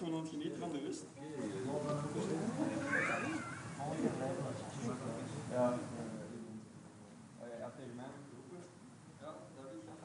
qu'on est niet dran bewust. Ja. Ja, tegen mij roepen. Ja, dat is dat.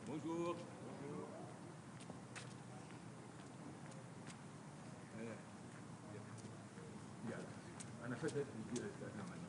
Bonjour. أنا فتت في الأمانة.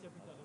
Merci, à plus tard.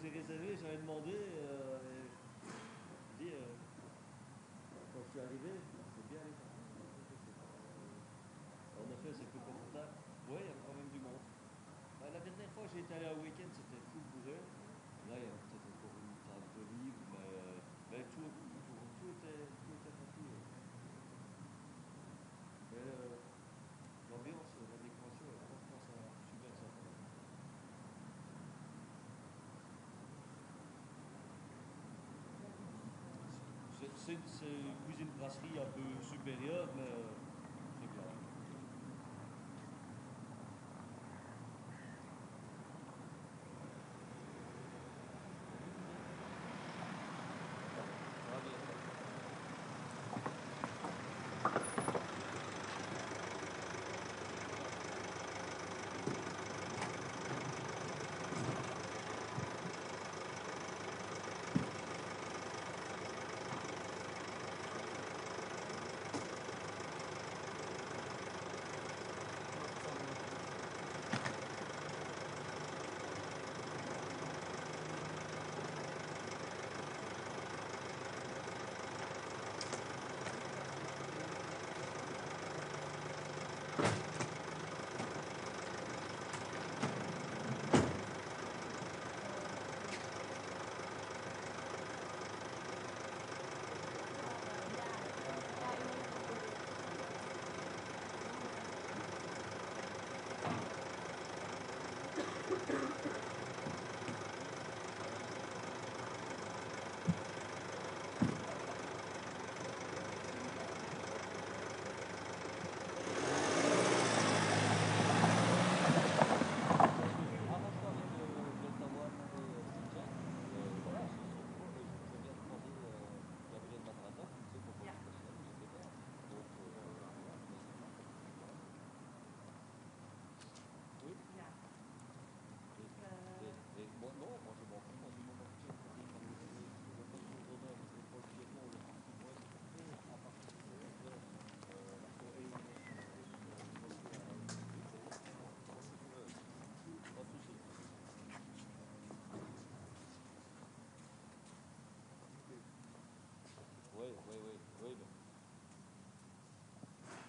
j'ai réservé, j'avais demandé, je dis, quand je suis arrivé, c'est bien les temps. En effet, c'est plus confortable. Oui, il y a quand même du monde. Bah, la dernière fois que j'ai été allé un week-end, c'était full bourré. Là, il y a peut-être encore une trace de vivre, mais tout était rempli. Mais l'ambiance, la décoration, franchement, ça super sympa. C'est une cuisine-brasserie un peu supérieure, mais c'est bien.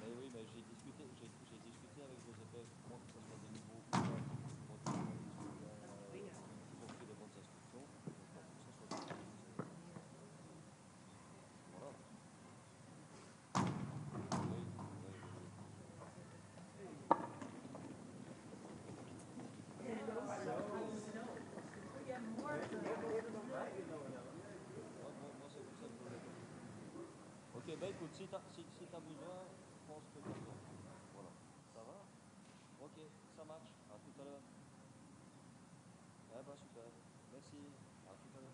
Mais j'ai discuté avec Joseph, comment que ce soit des nouveaux ils ont pris les bonnes instructions, donc pas que ce soit voilà. Moi c'est pour ça que je voulais. Ok, bah écoute, si t'as besoin, je pense que t'as besoin. Voilà. Ça va? Ok, ça marche. À tout à l'heure. Eh ben super. Merci. À tout à l'heure.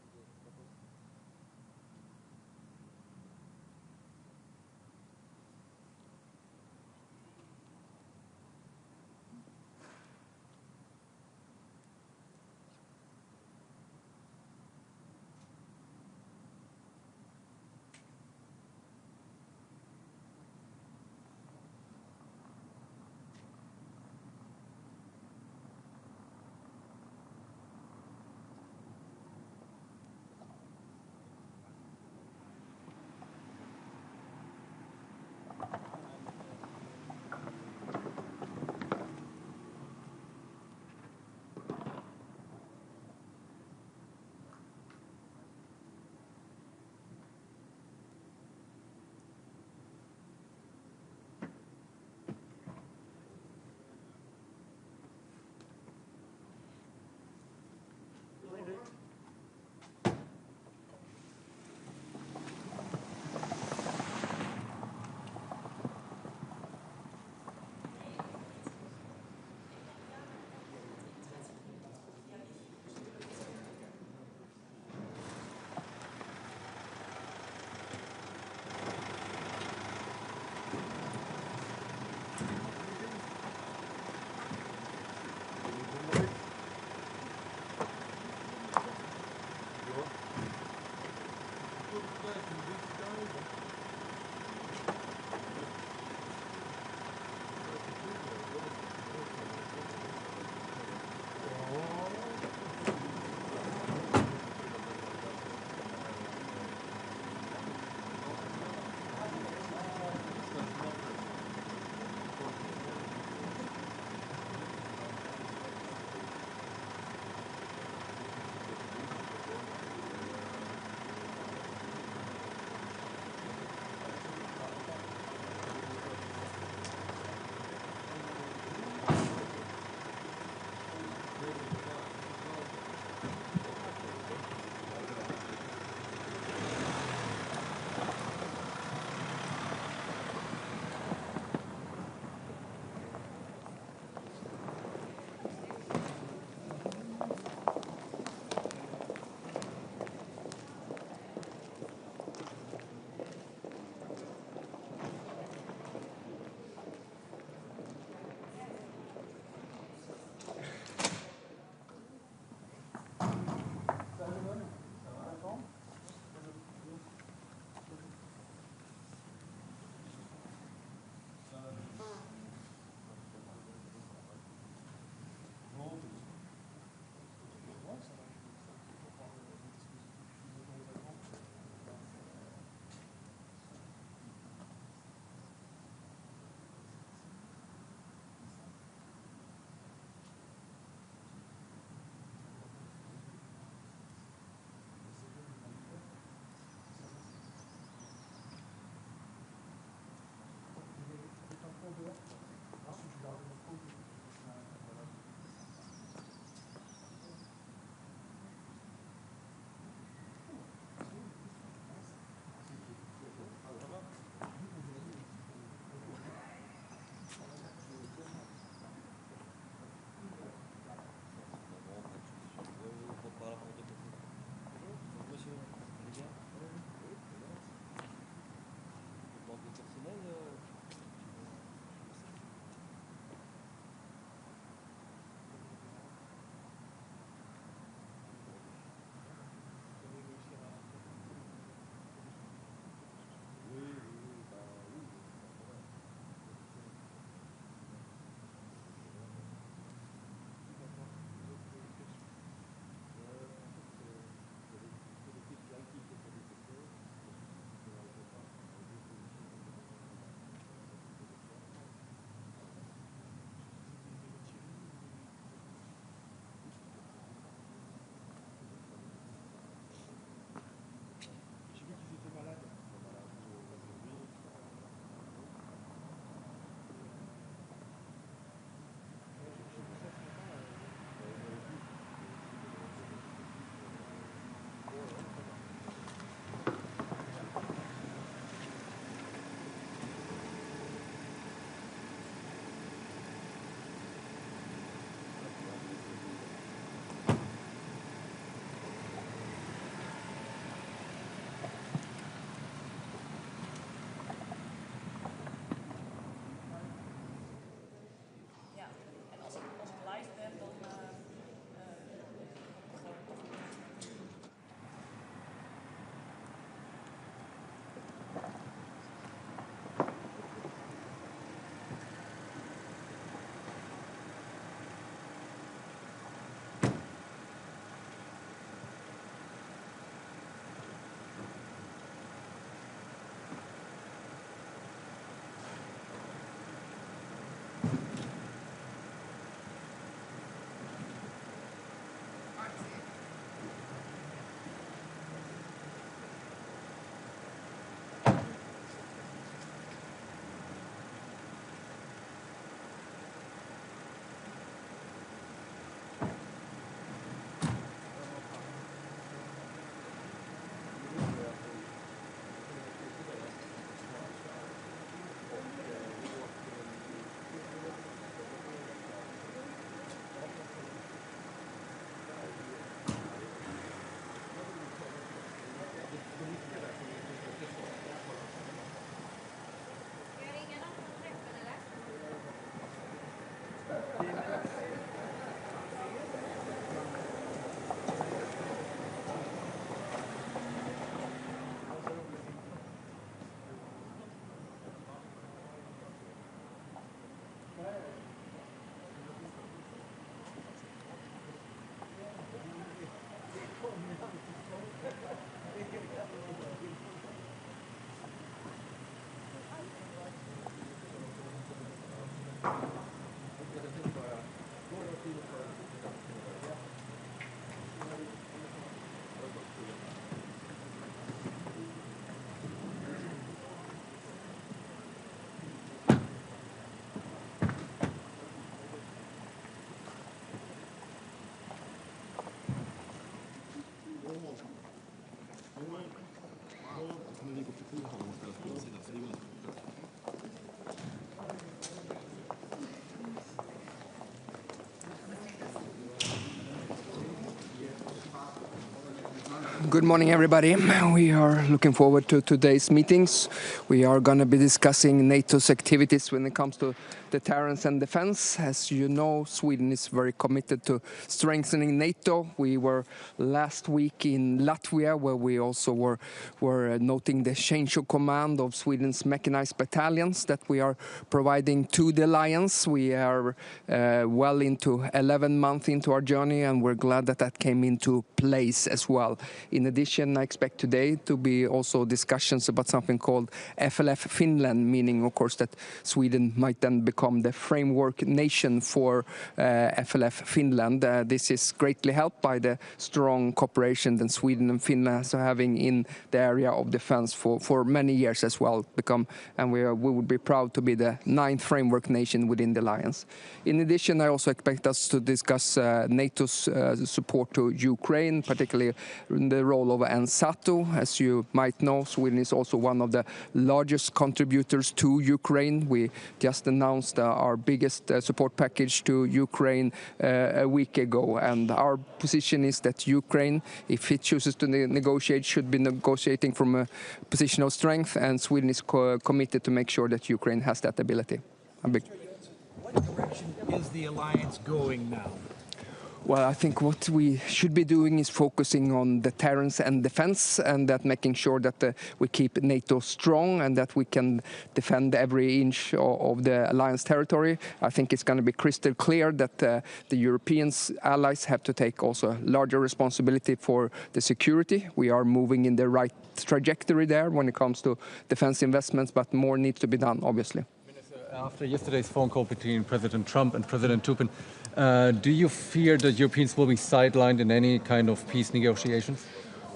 Good morning, everybody. We are looking forward to today's meetings. We are going to be discussing NATO's activities when it comes to deterrence and defense. As you know, Sweden is very committed to strengthening NATO. We were last week in Latvia, where we also were noting the change of command of Sweden's mechanized battalions that we are providing to the alliance. We are well into 11 months into our journey, and we're glad that that came into place as well. In addition, I expect today to be also discussions about something called FLF Finland, meaning, of course, that Sweden might then become the framework nation for FLF Finland. This is greatly helped by the strong cooperation that Sweden and Finland are having in the area of defense for many years as well. And we would be proud to be the 9th framework nation within the alliance. In addition, I also expect us to discuss NATO's support to Ukraine, particularly the role of NATO. As you might know, Sweden is also one of the largest contributors to Ukraine. We just announced our biggest support package to Ukraine a week ago, and our position is that Ukraine, if it chooses to negotiate, should be negotiating from a position of strength, and Sweden is committed to make sure that Ukraine has that ability. What direction is the alliance going now? Well, I think what we should be doing is focusing on deterrence and defense, and that making sure that we keep NATO strong and that we can defend every inch of the alliance territory. I think it's going to be crystal clear that the European allies have to take also larger responsibility for the security. We are moving in the right trajectory there when it comes to defense investments, but more needs to be done, obviously. After yesterday's phone call between President Trump and President Putin, do you fear that Europeans will be sidelined in any kind of peace negotiations?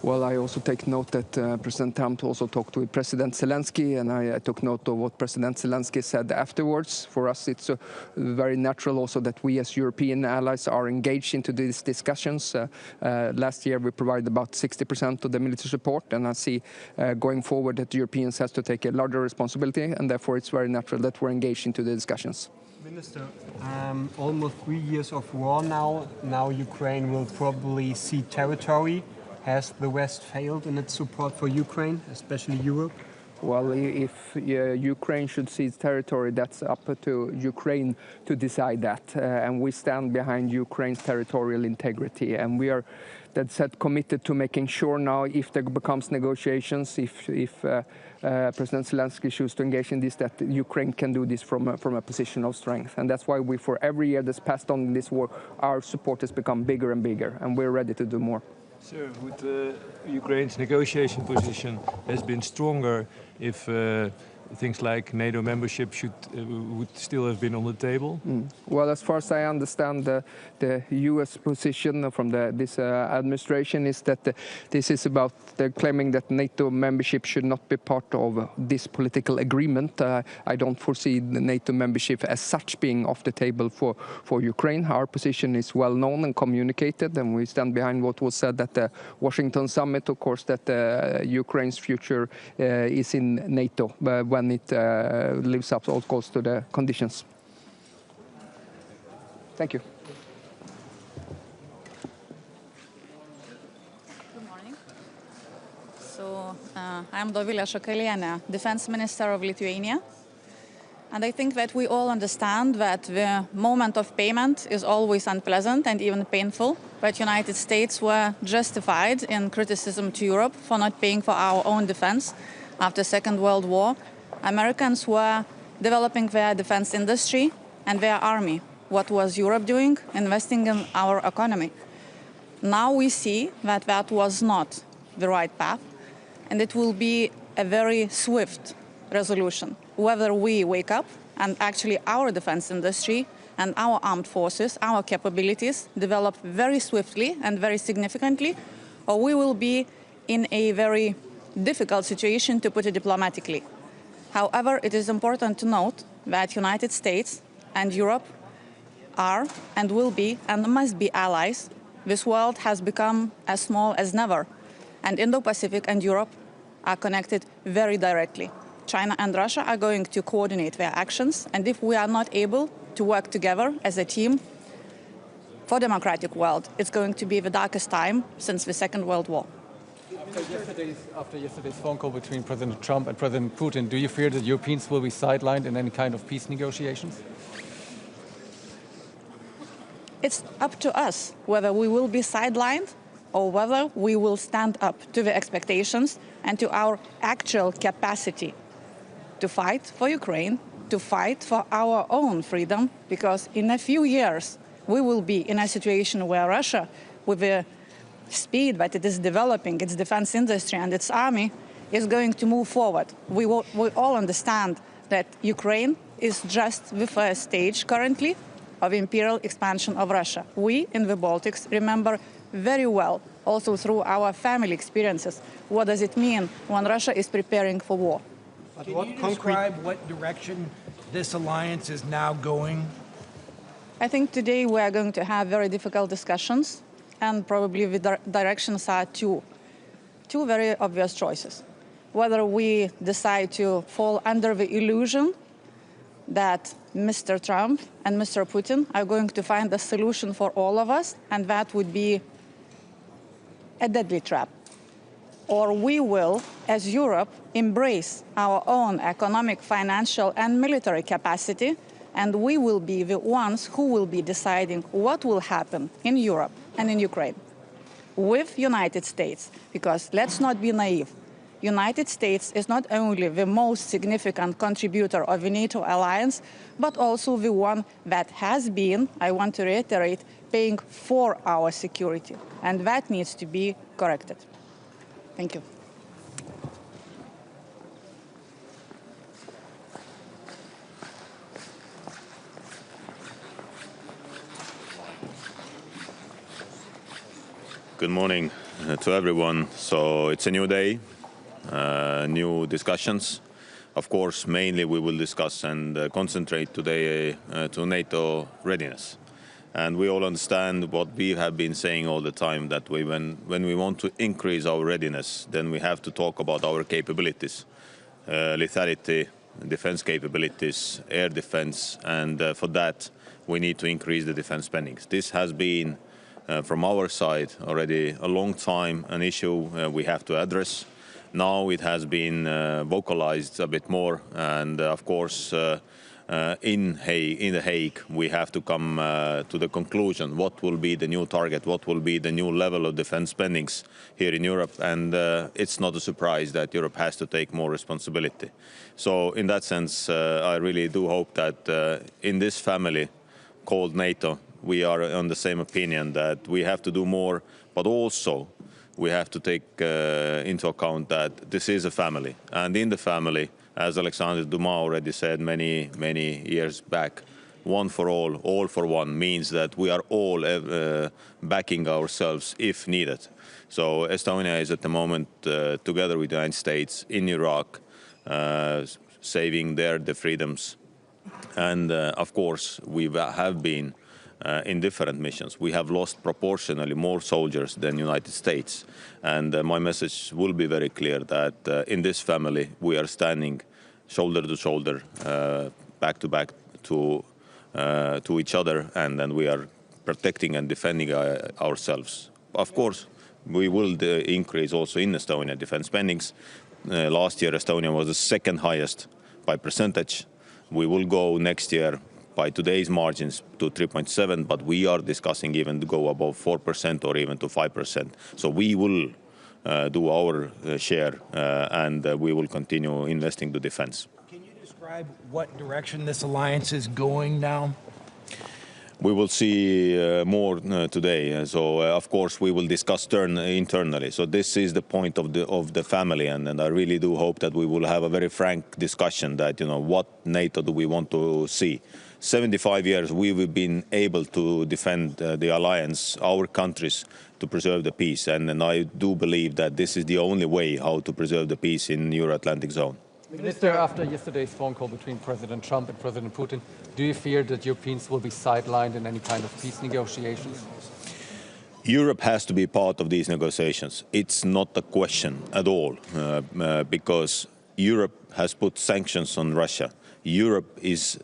Well, I also take note that President Trump also talked with President Zelensky, and I took note of what President Zelensky said afterwards. For us, it's very natural also that we as European allies are engaged into these discussions. Last year, we provided about 60% of the military support, and I see going forward that the Europeans have to take a larger responsibility, and therefore it's very natural that we're engaged into the discussions. Minister, almost 3 years of war now. Now Ukraine will probably cede territory. Has the West failed in its support for Ukraine, especially Europe? Well, if Ukraine should seize territory, that's up to Ukraine to decide that. And we stand behind Ukraine's territorial integrity. And we are, that said, committed to making sure now, if there becomes negotiations, if President Zelensky chooses to engage in this, that Ukraine can do this from a position of strength. And that's why we, for every year that's passed on in this war, our support has become bigger and bigger, and we're ready to do more. Sir, would Ukraine's negotiation position has been stronger if things like NATO membership would still have been on the table? Well, as far as I understand, the U.S. position from this administration is that this is about they're claiming that NATO membership should not be part of this political agreement. I don't foresee the NATO membership as such being off the table for Ukraine. Our position is well known and communicated, and we stand behind what was said at the Washington summit, of course, that Ukraine's future is in NATO when it lives up, of course, to the conditions. Thank you. Good morning. So I'm Dovilė Šakalienė, Defense Minister of Lithuania. And I think that we all understand that the moment of payment is always unpleasant and even painful. But United States were justified in criticism to Europe for not paying for our own defense after Second World War. Americans were developing their defense industry and their army. What was Europe doing? Investing in our economy. Now we see that that was not the right path, and it will be a very swift resolution. Whether we wake up and actually our defense industry and our armed forces, our capabilities develop very swiftly and very significantly, or we will be in a very difficult situation, to put it diplomatically. However, it is important to note that United States and Europe are and will be and must be allies. This world has become as small as never, and Indo-Pacific and Europe are connected very directly. China and Russia are going to coordinate their actions, and if we are not able to work together as a team for democratic world, it's going to be the darkest time since the Second World War. After yesterday's phone call between President Trump and President Putin, do you fear that Europeans will be sidelined in any kind of peace negotiations? It's up to us whether we will be sidelined or whether we will stand up to the expectations and to our actual capacity to fight for Ukraine, to fight for our own freedom, because in a few years we will be in a situation where Russia, with the speed that it is developing its defense industry and its army, is going to move forward. We all understand that Ukraine is just the first stage currently of imperial expansion of Russia. We in the Baltics remember very well, also through our family experiences, what does it mean when Russia is preparing for war. Can you describe what direction this alliance is now going? I think today we are going to have very difficult discussions, and probably the directions are two very obvious choices. Whether we decide to fall under the illusion that Mr. Trump and Mr. Putin are going to find a solution for all of us, and that would be a deadly trap. Or we will, as Europe, embrace our own economic, financial, and military capacity, and we will be the ones who will be deciding what will happen in Europe and in Ukraine with United States. Because let's not be naive. United States is not only the most significant contributor of the NATO alliance, but also the one that has been, I want to reiterate, paying for our security. And that needs to be corrected. Thank you. Good morning to everyone. So it's a new day, new discussions. Of course, mainly we will discuss and concentrate today to NATO readiness. And we all understand what we have been saying all the time, that when we want to increase our readiness, then we have to talk about our capabilities, lethality, defense capabilities, air defense, and for that we need to increase the defense spending. This has been from our side already a long time an issue we have to address. Now it has been vocalized a bit more, and of course in The Hague we have to come to the conclusion what will be the new target, what will be the new level of defense spendings here in Europe, and it's not a surprise that Europe has to take more responsibility. So in that sense I really do hope that in this family called NATO we are on the same opinion that we have to do more, but also we have to take into account that this is a family, and in the family, as Alexander Dumas already said many years back, one for all for one, means that we are all backing ourselves if needed. So Estonia is at the moment together with the United States in Iraq, saving the freedoms, and of course we have been in different missions. We have lost proportionally more soldiers than United States. And my message will be very clear that in this family, we are standing shoulder to shoulder, back to back to each other, and then we are protecting and defending ourselves. Of course, we will increase also in Estonia defense spendings. Last year, Estonia was the second highest by percentage. We will go next year by today's margins to 3.7, but we are discussing even to go above 4% or even to 5%. So we will do our share and we will continue investing to defense. Can you describe what direction this alliance is going now? We will see more today. So of course we will discuss internally. So this is the point of the family, and I really do hope that we will have a very frank discussion that, you know, what NATO do we want to see. 75 years we've been able to defend the alliance, our countries, to preserve the peace, and I do believe that this is the only way how to preserve the peace in the Euro-Atlantic zone. Minister, after yesterday's phone call between President Trump and President Putin, do you fear that Europeans will be sidelined in any kind of peace negotiations? Europe has to be part of these negotiations. It's not a question at all, because Europe has put sanctions on Russia. Europe is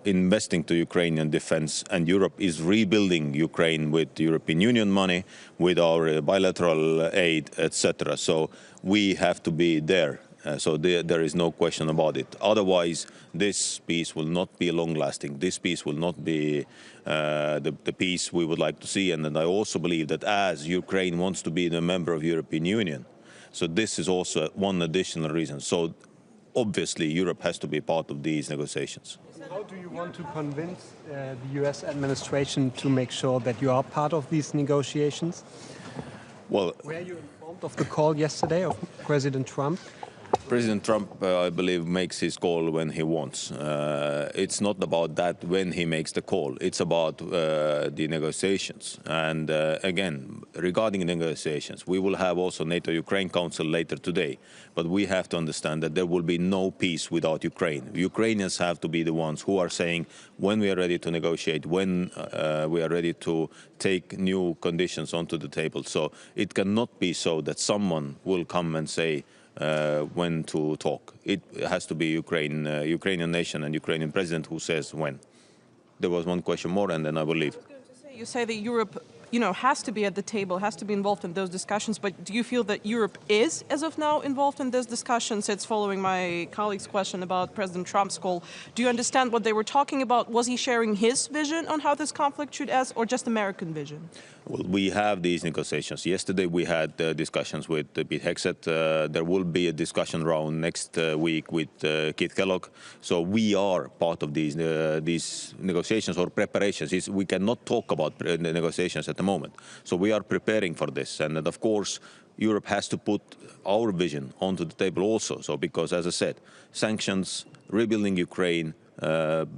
investing to Ukrainian defense, and Europe is rebuilding Ukraine with European Union money, with our bilateral aid, etc. So we have to be there. So there is no question about it. Otherwise, this peace will not be long-lasting. This peace will not be the peace we would like to see. And I also believe that as Ukraine wants to be a member of European Union, so this is also one additional reason. So obviously, Europe has to be part of these negotiations. How do you want to convince the US administration to make sure that you are part of these negotiations? Well, were you informed of the call yesterday of President Trump? President Trump, I believe, makes his call when he wants. It's not about that when he makes the call. It's about the negotiations. And again, regarding negotiations, we will have also NATO-Ukraine Council later today. But we have to understand that there will be no peace without Ukraine. Ukrainians have to be the ones who are saying when we are ready to negotiate, when we are ready to take new conditions onto the table. So it cannot be so that someone will come and say, when to talk. It has to be Ukrainian nation and Ukrainian president who says when. There was one question more, and then I will leave. I was going to say, you say that Europe, has to be at the table, has to be involved in those discussions, but do you feel that Europe is, as of now, involved in those discussions? It's following my colleague's question about President Trump's call. Do you understand what they were talking about? Was he sharing his vision on how this conflict should end, or just American vision? Well, we have these negotiations. Yesterday we had discussions with Pete Hegseth. There will be a discussion round next week with Keith Kellogg. So we are part of these negotiations or preparations. We cannot talk about the negotiations at the moment. So we are preparing for this. And of course, Europe has to put our vision onto the table also. So because, as I said, sanctions, rebuilding Ukraine,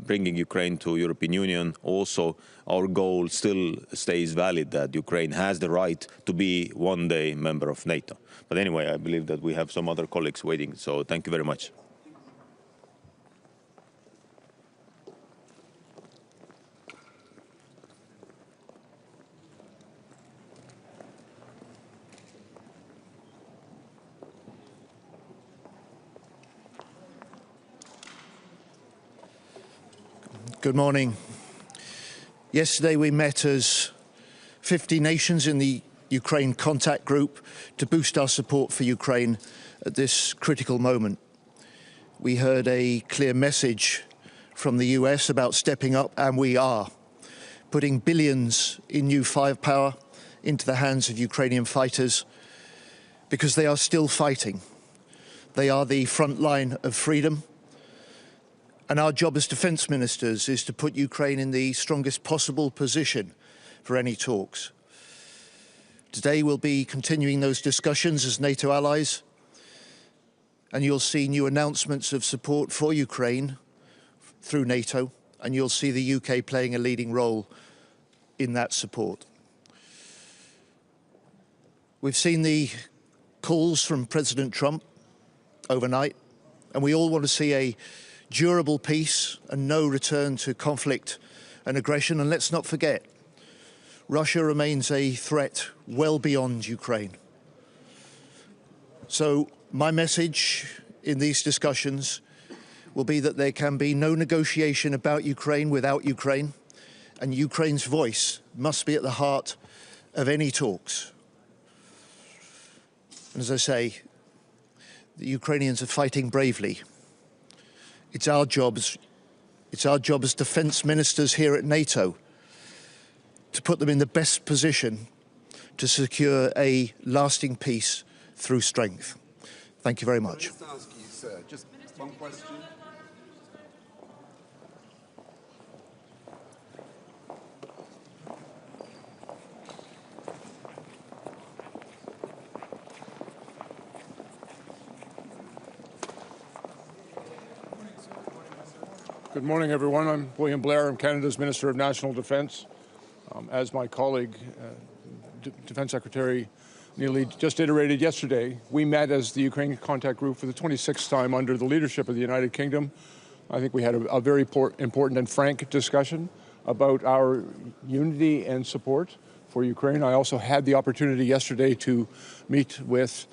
bringing Ukraine to European Union. Also, our goal still stays valid that Ukraine has the right to be one day member of NATO. But anyway, I believe that we have some other colleagues waiting. So thank you very much. Good morning. Yesterday we met as 50 nations in the Ukraine contact group to boost our support for Ukraine at this critical moment. We heard a clear message from the US about stepping up, and we are putting billions in new firepower into the hands of Ukrainian fighters because they are still fighting. They are the front line of freedom. And our job as defence ministers is to put Ukraine in the strongest possible position for any talks. Today we'll be continuing those discussions as NATO allies, and you'll see new announcements of support for Ukraine through NATO, and you'll see the UK playing a leading role in that support. We've seen the calls from President Trump overnight, and we all want to see a durable peace and no return to conflict and aggression. And let's not forget, Russia remains a threat well beyond Ukraine. So my message in these discussions will be that there can be no negotiation about Ukraine without Ukraine, and Ukraine's voice must be at the heart of any talks. And as I say, the Ukrainians are fighting bravely. It's our job as defence ministers here at NATO to put them in the best position to secure a lasting peace through strength. Thank you very much. Can I just ask you, sir, just one question? Good morning, everyone. I'm William Blair. I'm Canada's Minister of National Defence. As my colleague, Defence Secretary Neely just iterated yesterday, we met as the Ukraine Contact Group for the 26th time under the leadership of the United Kingdom. I think we had a very important and frank discussion about our unity and support for Ukraine. I also had the opportunity yesterday to meet with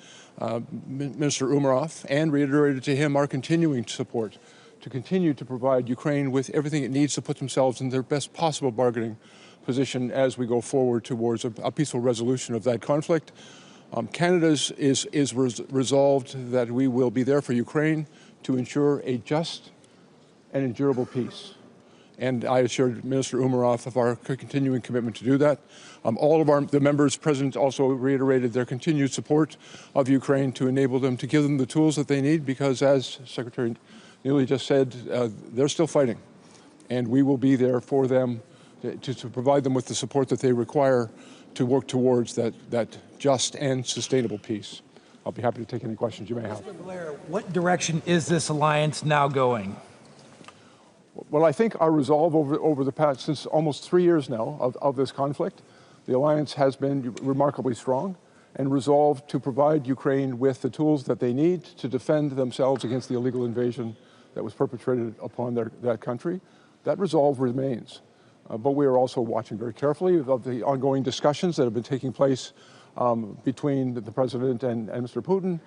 Minister Umerov and reiterated to him our continuing support to continue to provide Ukraine with everything it needs to put themselves in their best possible bargaining position as we go forward towards a peaceful resolution of that conflict. Canada's is resolved that we will be there for Ukraine to ensure a just and endurable peace. And I assured Minister Umarov of our continuing commitment to do that. All of the members present also reiterated their continued support of Ukraine to enable them, to give them the tools that they need, because as Secretary Neely just said, they're still fighting. And we will be there for them to provide them with the support that they require to work towards that just and sustainable peace. I'll be happy to take any questions you may have. Mr. Blair, what direction is this alliance now going? Well, I think our resolve over the past, since almost 3 years now of this conflict, the alliance has been remarkably strong and resolved to provide Ukraine with the tools that they need to defend themselves against the illegal invasion that was perpetrated upon that country. That resolve remains. But we are also watching very carefully of the ongoing discussions that have been taking place between the President and Mr. Putin.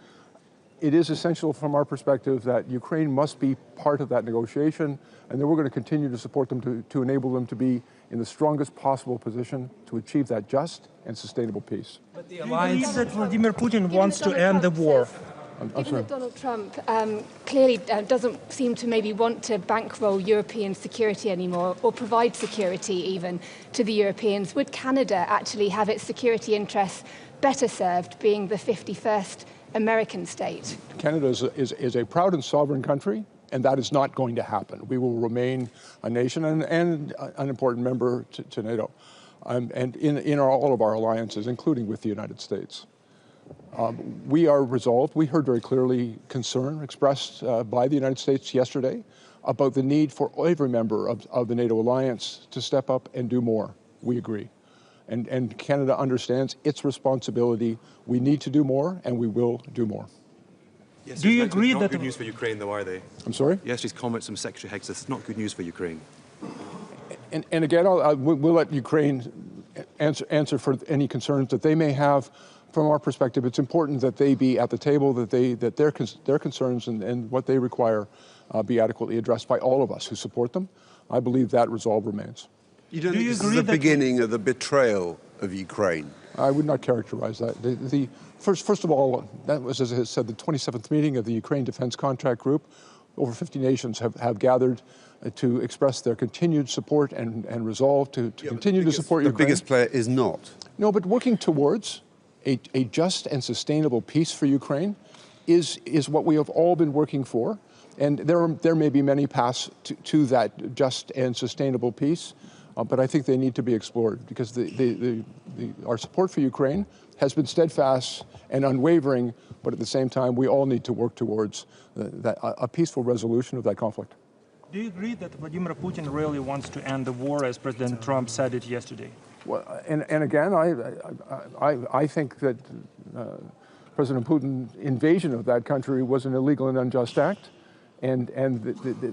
It is essential from our perspective that Ukraine must be part of that negotiation, and that we're going to continue to support them to enable them to be in the strongest possible position to achieve that just and sustainable peace. But the alliance that Vladimir Putin wants to end the war. Given that Donald Trump clearly doesn't seem to maybe want to bankroll European security anymore, or provide security even to the Europeans, would Canada actually have its security interests better served being the 51st American state? Canada is a proud and sovereign country, and that is not going to happen. We will remain a nation and an important member to NATO, and in all of our alliances, including with the United States. We are resolved. We heard very clearly concern expressed by the United States yesterday about the need for every member of the NATO alliance to step up and do more. We agree. And Canada understands its responsibility. We need to do more, and we will do more. Yes, do you agree that... Not good news for Ukraine, though, are they? I'm sorry? Yesterday's comments from Secretary Hegseth, not good news for Ukraine. And again, we'll let Ukraine answer for any concerns that they may have. From our perspective, it's important that they be at the table, that their concerns and what they require be adequately addressed by all of us who support them. I believe that resolve remains. You don't think this is the beginning of the betrayal of Ukraine? I would not characterize that. First of all, that was, as I said, the 27th meeting of the Ukraine Defense Contract Group. Over 50 nations have gathered to express their continued support and resolve to continue to support Ukraine. The biggest player is not. No, but working towards a just and sustainable peace for Ukraine is what we have all been working for. And there may be many paths to that just and sustainable peace, but I think they need to be explored, because our support for Ukraine has been steadfast and unwavering, but at the same time, we all need to work towards a peaceful resolution of that conflict. Do you agree that Vladimir Putin really wants to end the war, as President Trump said it yesterday? Well, and again, I think that President Putin's invasion of that country was an illegal and unjust act, and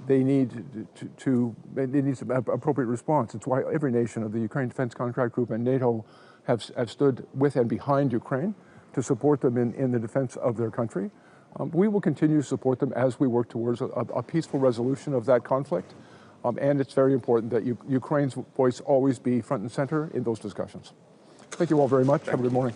they need an appropriate response. It's why every nation of the Ukraine Defense Contract Group and NATO have stood with and behind Ukraine to support them in the defense of their country. We will continue to support them as we work towards a peaceful resolution of that conflict. And it's very important that Ukraine's voice always be front and center in those discussions. Thank you all very much. Have a good morning.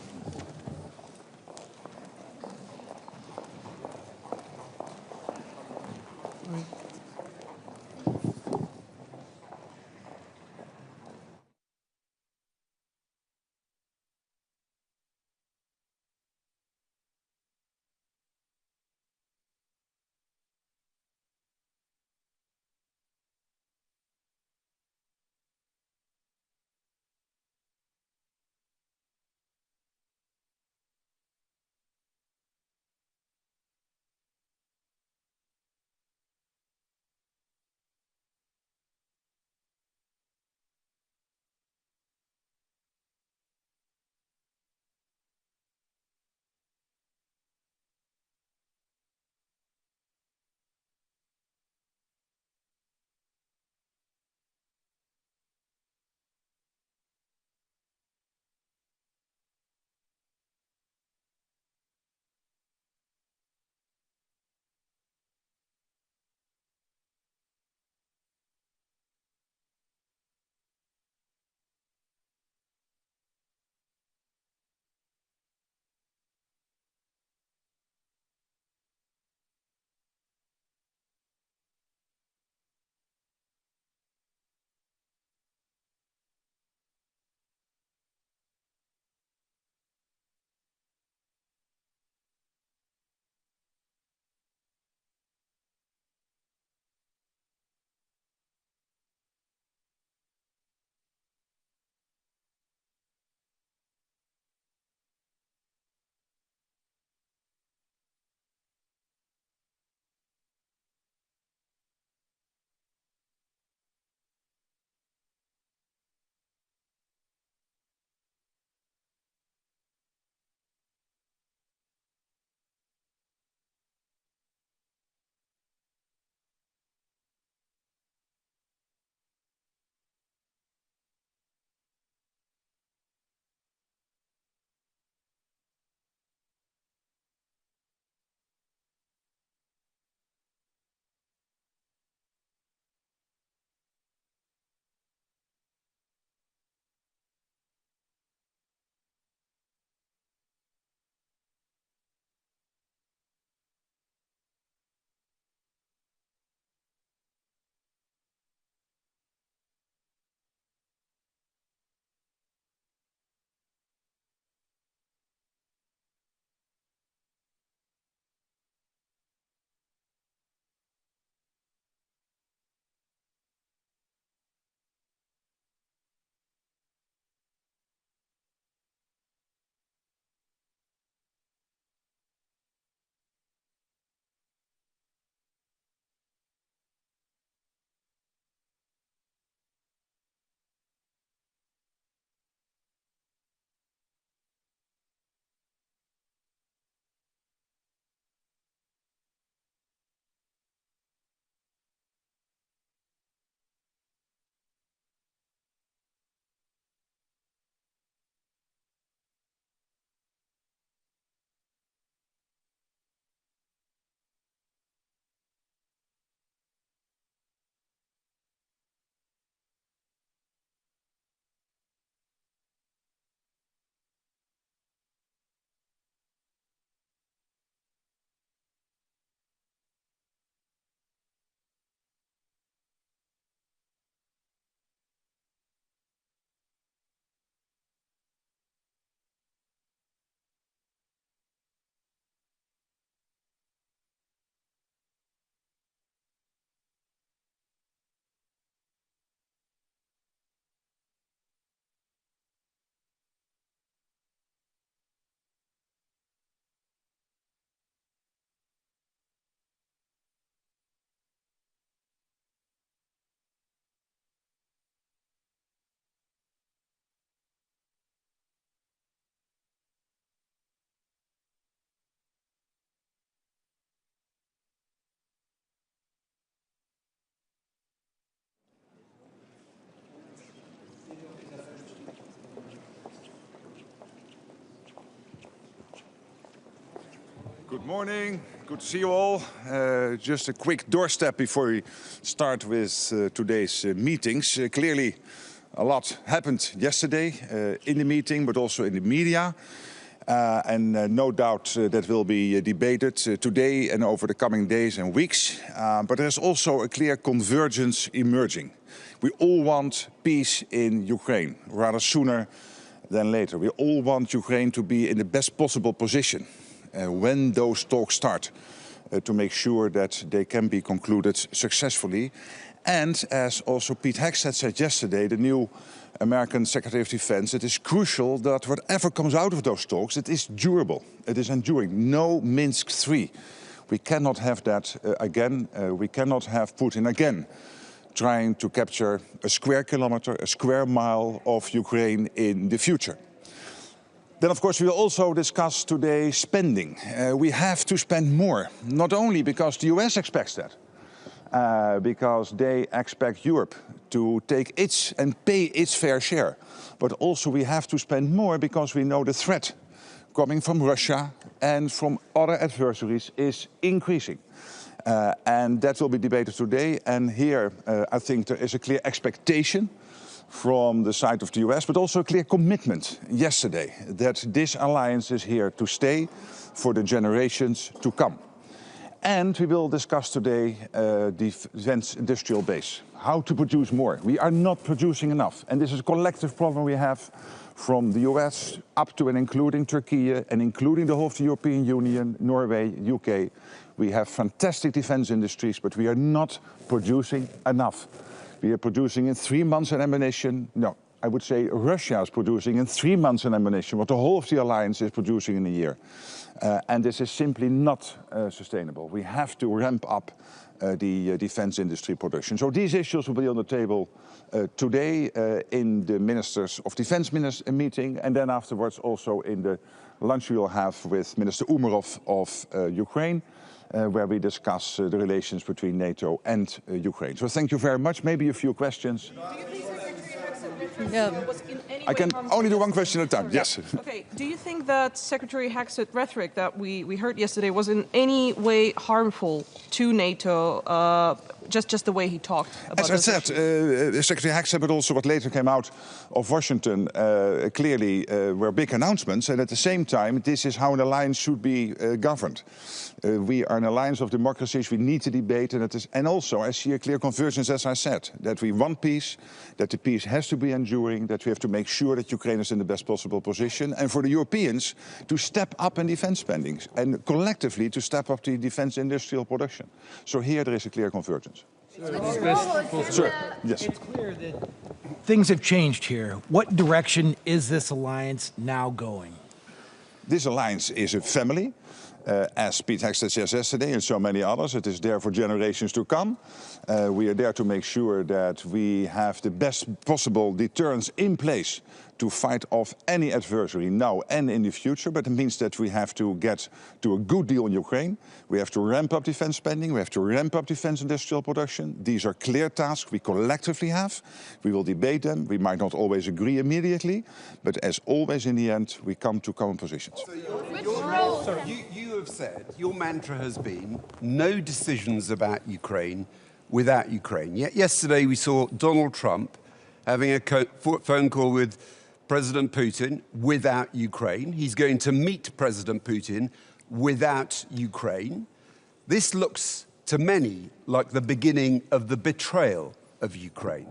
Good morning. Good to see you all. Just a quick doorstep before we start with today's meetings. Clearly, a lot happened yesterday in the meeting, but also in the media. And no doubt that will be debated today and over the coming days and weeks. But there's also a clear convergence emerging. We all want peace in Ukraine, rather sooner than later. We all want Ukraine to be in the best possible position when those talks start, to make sure that they can be concluded successfully. And as also Pete Hegseth said yesterday, the new American Secretary of Defense, it is crucial that whatever comes out of those talks, it is durable, it is enduring. No Minsk III. We cannot have that again. We cannot have Putin again trying to capture a square kilometer, a square mile of Ukraine in the future. Then, of course, we will also discuss today spending. We have to spend more, not only because the US expects that, because they expect Europe to take its and pay its fair share. But also we have to spend more because we know the threat coming from Russia and from other adversaries is increasing. And that will be debated today. And here I think there is a clear expectation from the side of the US, but also a clear commitment yesterday that this alliance is here to stay for the generations to come. And we will discuss today the defense industrial base, how to produce more. We are not producing enough, and this is a collective problem we have from the US up to and including Turkey and including the whole of the European Union, Norway, UK. We have fantastic defense industries, but we are not producing enough. We are producing in 3 months an ammunition. No, I would say Russia is producing in 3 months an ammunition, what the whole of the alliance is producing in a year. And this is simply not sustainable. We have to ramp up the defense industry production. So these issues will be on the table today in the Ministers of Defense meeting, and then afterwards also in the lunch we will have with Minister Umerov of Ukraine, where we discuss the relations between NATO and Ukraine. So thank you very much. Maybe a few questions. I can only do one question at a time. Yes. Okay. Do you think that Secretary Hegseth rhetoric that we heard yesterday was in any way harmful to NATO? Just the way he talked about As I said, Secretary Hegseth, but also what later came out of Washington, clearly were big announcements. And at the same time, this is how an alliance should be governed. We are an alliance of democracies. We need to debate, and also I see a clear convergence, as I said, that we want peace, that the peace has to be enduring, that we have to make sure that Ukraine is in the best possible position, and for the Europeans to step up in defense spending and collectively to step up the defense industrial production. So here there is a clear convergence. Sure. Yes. It's clear that things have changed here. What direction is this alliance now going? This alliance is a family. As Pete Hegseth said yesterday and so many others, it is there for generations to come. We are there to make sure that we have the best possible deterrence in place to fight off any adversary now and in the future. But it means that we have to get to a good deal in Ukraine. We have to ramp up defense spending. We have to ramp up defense industrial production. These are clear tasks we collectively have. We will debate them. We might not always agree immediately. But as always, in the end, we come to common positions. So you have said, your mantra has been, no decisions about Ukraine without Ukraine. Yet yesterday we saw Donald Trump having a phone call with President Putin without Ukraine. He's going to meet President Putin without Ukraine. This looks to many like the beginning of the betrayal of Ukraine.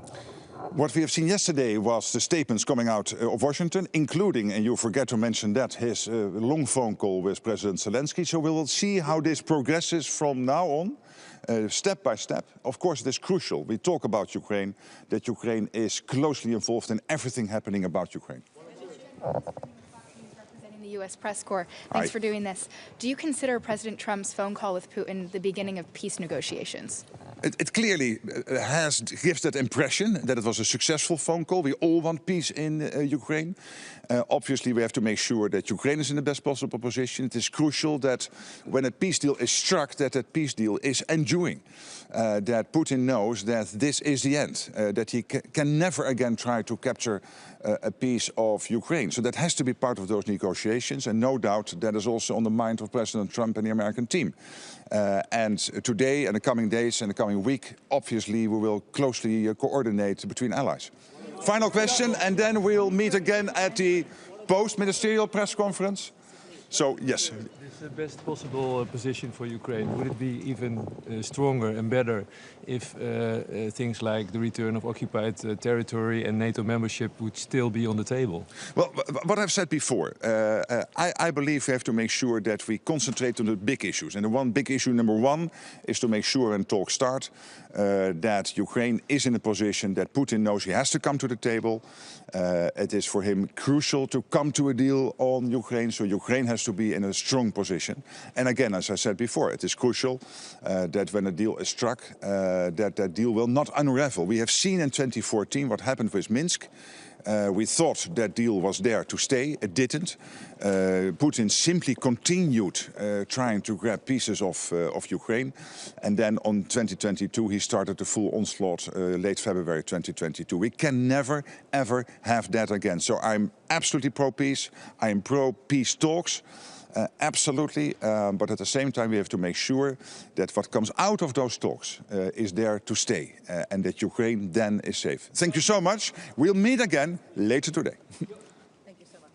What we have seen yesterday was the statements coming out of Washington, including, and you forget to mention that, his long phone call with President Zelensky. So we will see how this progresses from now on, step by step. Of course, it is crucial. We talk about Ukraine, that Ukraine is closely involved in everything happening about Ukraine. Representing the U.S. Press Corps. Thanks for doing this. Do you consider President Trump's phone call with Putin the beginning of peace negotiations? It clearly gives that impression that it was a successful phone call. We all want peace in Ukraine. Obviously, we have to make sure that Ukraine is in the best possible position. It is crucial that when a peace deal is struck, that peace deal is enduring. That Putin knows that this is the end, that he can never again try to capture a piece of Ukraine. So that has to be part of those negotiations, and no doubt that is also on the mind of President Trump and the American team. And today and the coming days and the coming week, obviously we will closely coordinate between allies. Final question, and then we'll meet again at the post-ministerial press conference. So, yes. It's the best possible position for Ukraine. Would it be even stronger and better if things like the return of occupied territory and NATO membership would still be on the table? Well, what I've said before, I believe we have to make sure that we concentrate on the big issues. And the one big issue, number one, is to make sure when talks start that Ukraine is in a position that Putin knows he has to come to the table. It is for him crucial to come to a deal on Ukraine, so Ukraine has to be in a strong position. And again, as I said before, it is crucial that when a deal is struck, that deal will not unravel. We have seen in 2014 what happened with Minsk. We thought that deal was there to stay. It didn't. Putin simply continued trying to grab pieces of Ukraine. And then on 2022, he started the full onslaught late February 2022. We can never, ever have that again. So I'm absolutely pro-peace. I am pro-peace talks. Absolutely, but at the same time we have to make sure that what comes out of those talks is there to stay and that Ukraine then is safe. Thank you so much. We'll meet again later today. Thank you so much.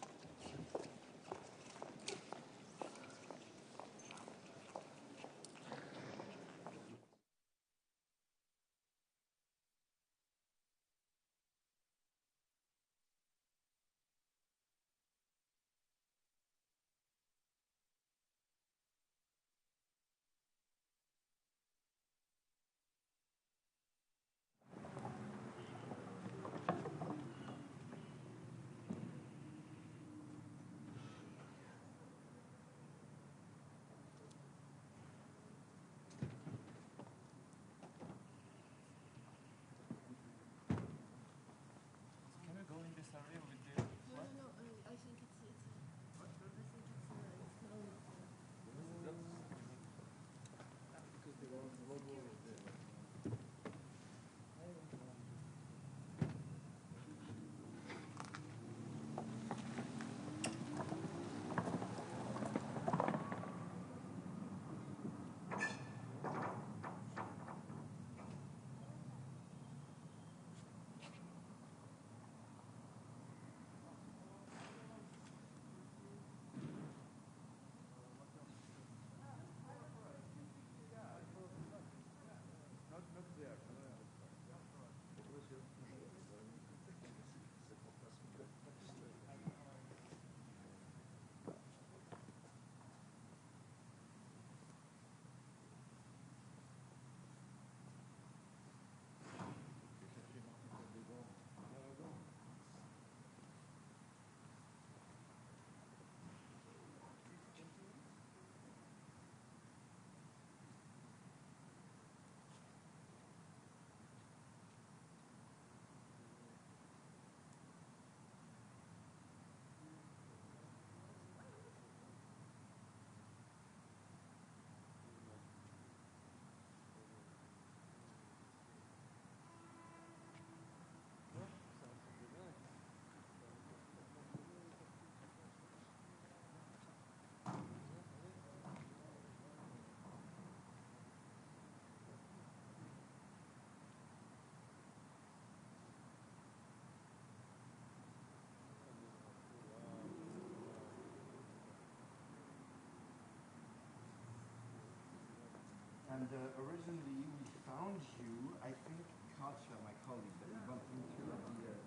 And originally we found you, I think, Katja, my colleague, that we bumped into at the dinner.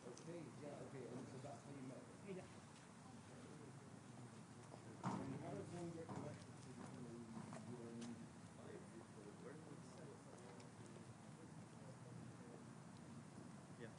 Okay, yeah, okay, and so that's how you met. Yeah. And how does one get connected to the Yeah.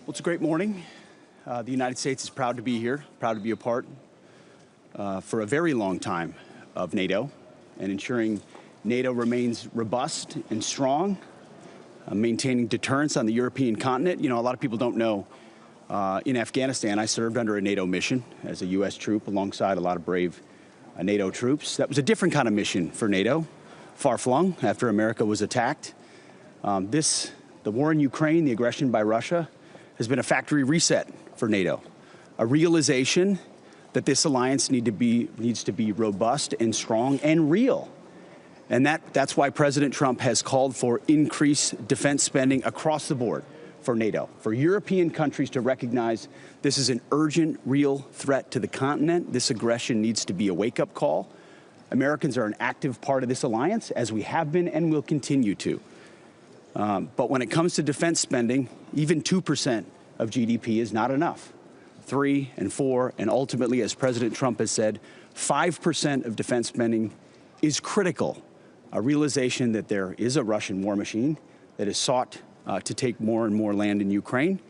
Well, it's a great morning. The United States is proud to be here, proud to be a part for a very long time of NATO, and ensuring NATO remains robust and strong, maintaining deterrence on the European continent. You know, a lot of people don't know, in Afghanistan, I served under a NATO mission as a U.S. troop alongside a lot of brave NATO troops. That was a different kind of mission for NATO, far-flung after America was attacked. The war in Ukraine, the aggression by Russia, has been a factory reset for NATO, a realization that this alliance needs to be robust and strong and real. And that's why President Trump has called for increased defense spending across the board for NATO, for European countries to recognize this is an urgent, real threat to the continent. This aggression needs to be a wake-up call. Americans are an active part of this alliance, as we have been and will continue to. But when it comes to defense spending, even 2% of GDP is not enough. 3 and 4, and ultimately, as President Trump has said, 5% of defense spending is critical. A realization that there is a Russian war machine that has sought to take more and more land in Ukraine.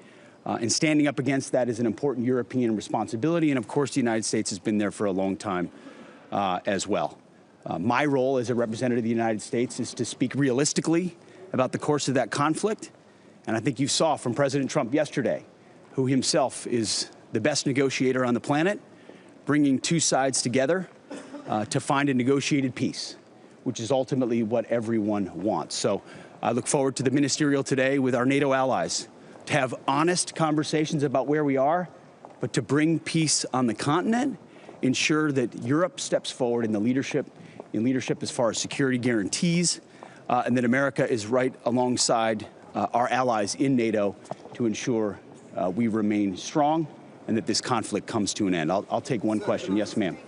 And standing up against that is an important European responsibility. And of course, the United States has been there for a long time as well. My role as a representative of the United States is to speak realistically about the course of that conflict. And I think you saw from President Trump yesterday, who himself is the best negotiator on the planet, bringing two sides together to find a negotiated peace, which is ultimately what everyone wants. So I look forward to the ministerial today with our NATO allies to have honest conversations about where we are, but to bring peace on the continent, ensure that Europe steps forward in leadership as far as security guarantees, and that America is right alongside our allies in NATO to ensure we remain strong and that this conflict comes to an end. I'll take one question. Yes, ma'am.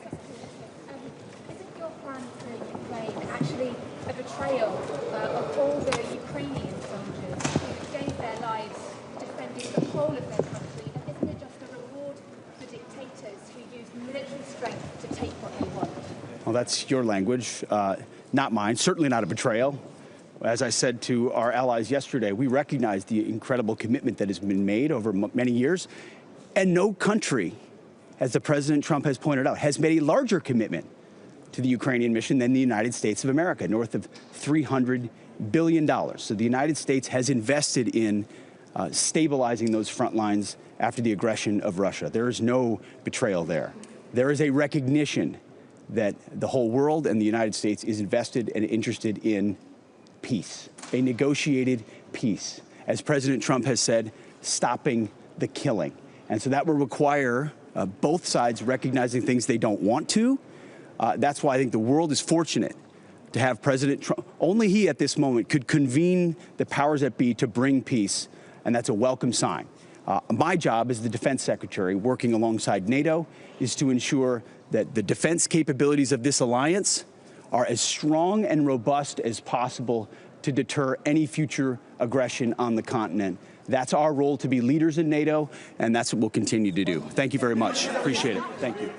Isn't your plan for Ukraine actually a betrayal of all the Ukrainian soldiers who gave their lives defending the whole of their country? And isn't it just a reward for dictators who use military strength to take what they want? Well, that's your language, not mine. Certainly not a betrayal. As I said to our allies yesterday, we recognize the incredible commitment that has been made over many years. And no country, as the President Trump has pointed out, has made a larger commitment to the Ukrainian mission than the United States of America, north of $300 billion. So the United States has invested in stabilizing those front lines after the aggression of Russia. There is no betrayal there. There is a recognition that the whole world and the United States is invested and interested in peace, a negotiated peace. As President Trump has said, stopping the killing. And so that will require both sides recognizing things they don't want to. That's why I think the world is fortunate to have President Trump. Only he at this moment could convene the powers that be to bring peace, and that's a welcome sign. My job as the defense secretary, working alongside NATO, is to ensure that the defense capabilities of this alliance are as strong and robust as possible to deter any future aggression on the continent. That's our role, to be leaders in NATO, and that's what we'll continue to do. Thank you very much. Appreciate it. Thank you.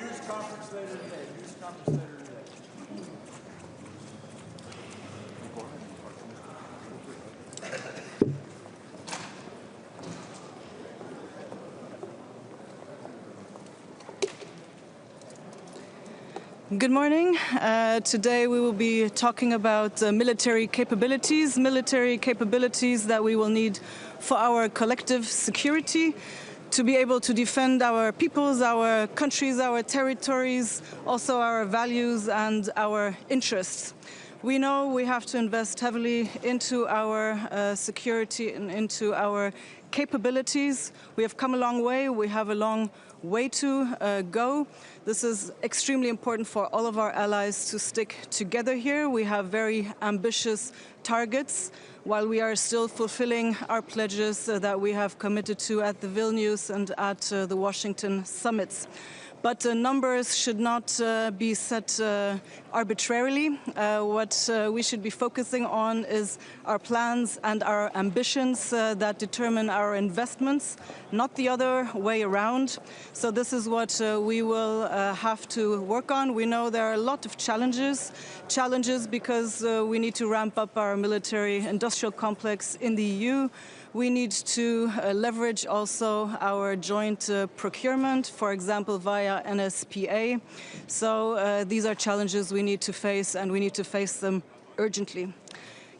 Good morning. Today we will be talking about military capabilities that we will need for our collective security, to be able to defend our peoples, our countries, our territories, also our values and our interests. We know we have to invest heavily into our security and into our capabilities. We have come a long way. We have a long way to go. This is extremely important for all of our allies to stick together here. We have very ambitious targets, while we are still fulfilling our pledges that we have committed to at the Vilnius and at the Washington summits. But numbers should not be set arbitrarily. What we should be focusing on is our plans and our ambitions that determine our investments, not the other way around. So this is what we will have to work on. We know there are a lot of challenges because we need to ramp up our military industrial complex in the EU. We need to leverage also our joint procurement, for example, via NSPA. So these are challenges we need to face, and we need to face them urgently.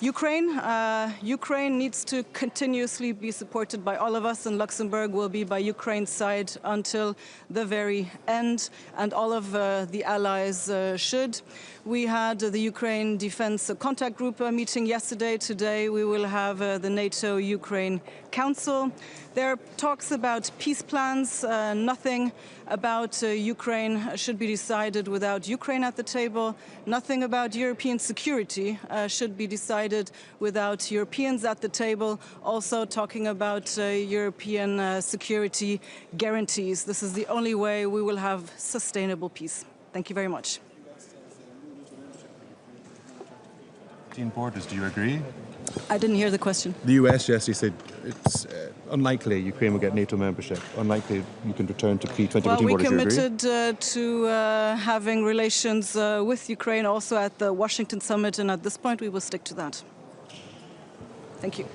Ukraine needs to continuously be supported by all of us, and Luxembourg will be by Ukraine's side until the very end, and all of the allies should. We had the Ukraine Defense Contact Group meeting yesterday. Today we will have the NATO-Ukraine Council. There are talks about peace plans. Nothing about Ukraine should be decided without Ukraine at the table. Nothing about European security should be decided without Europeans at the table. Also talking about European security guarantees. This is the only way we will have sustainable peace. Thank you very much. Borders, do you agree? I didn't hear the question. The US yesterday said it's unlikely Ukraine will get NATO membership. Unlikely you can return to pre-2014 well, we borders. committed to having relations with Ukraine also at the Washington summit, and at this point we will stick to that. Thank you.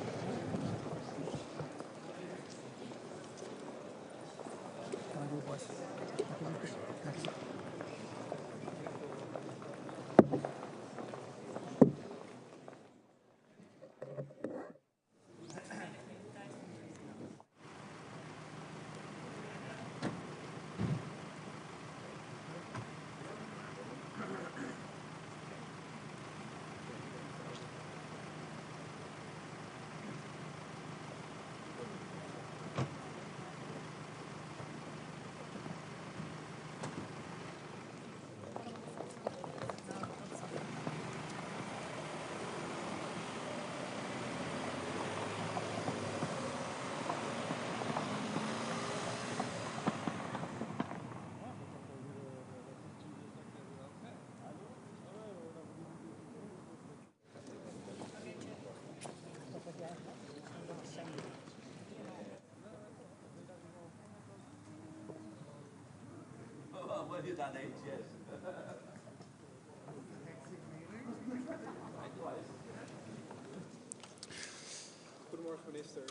Goedemorgen minister.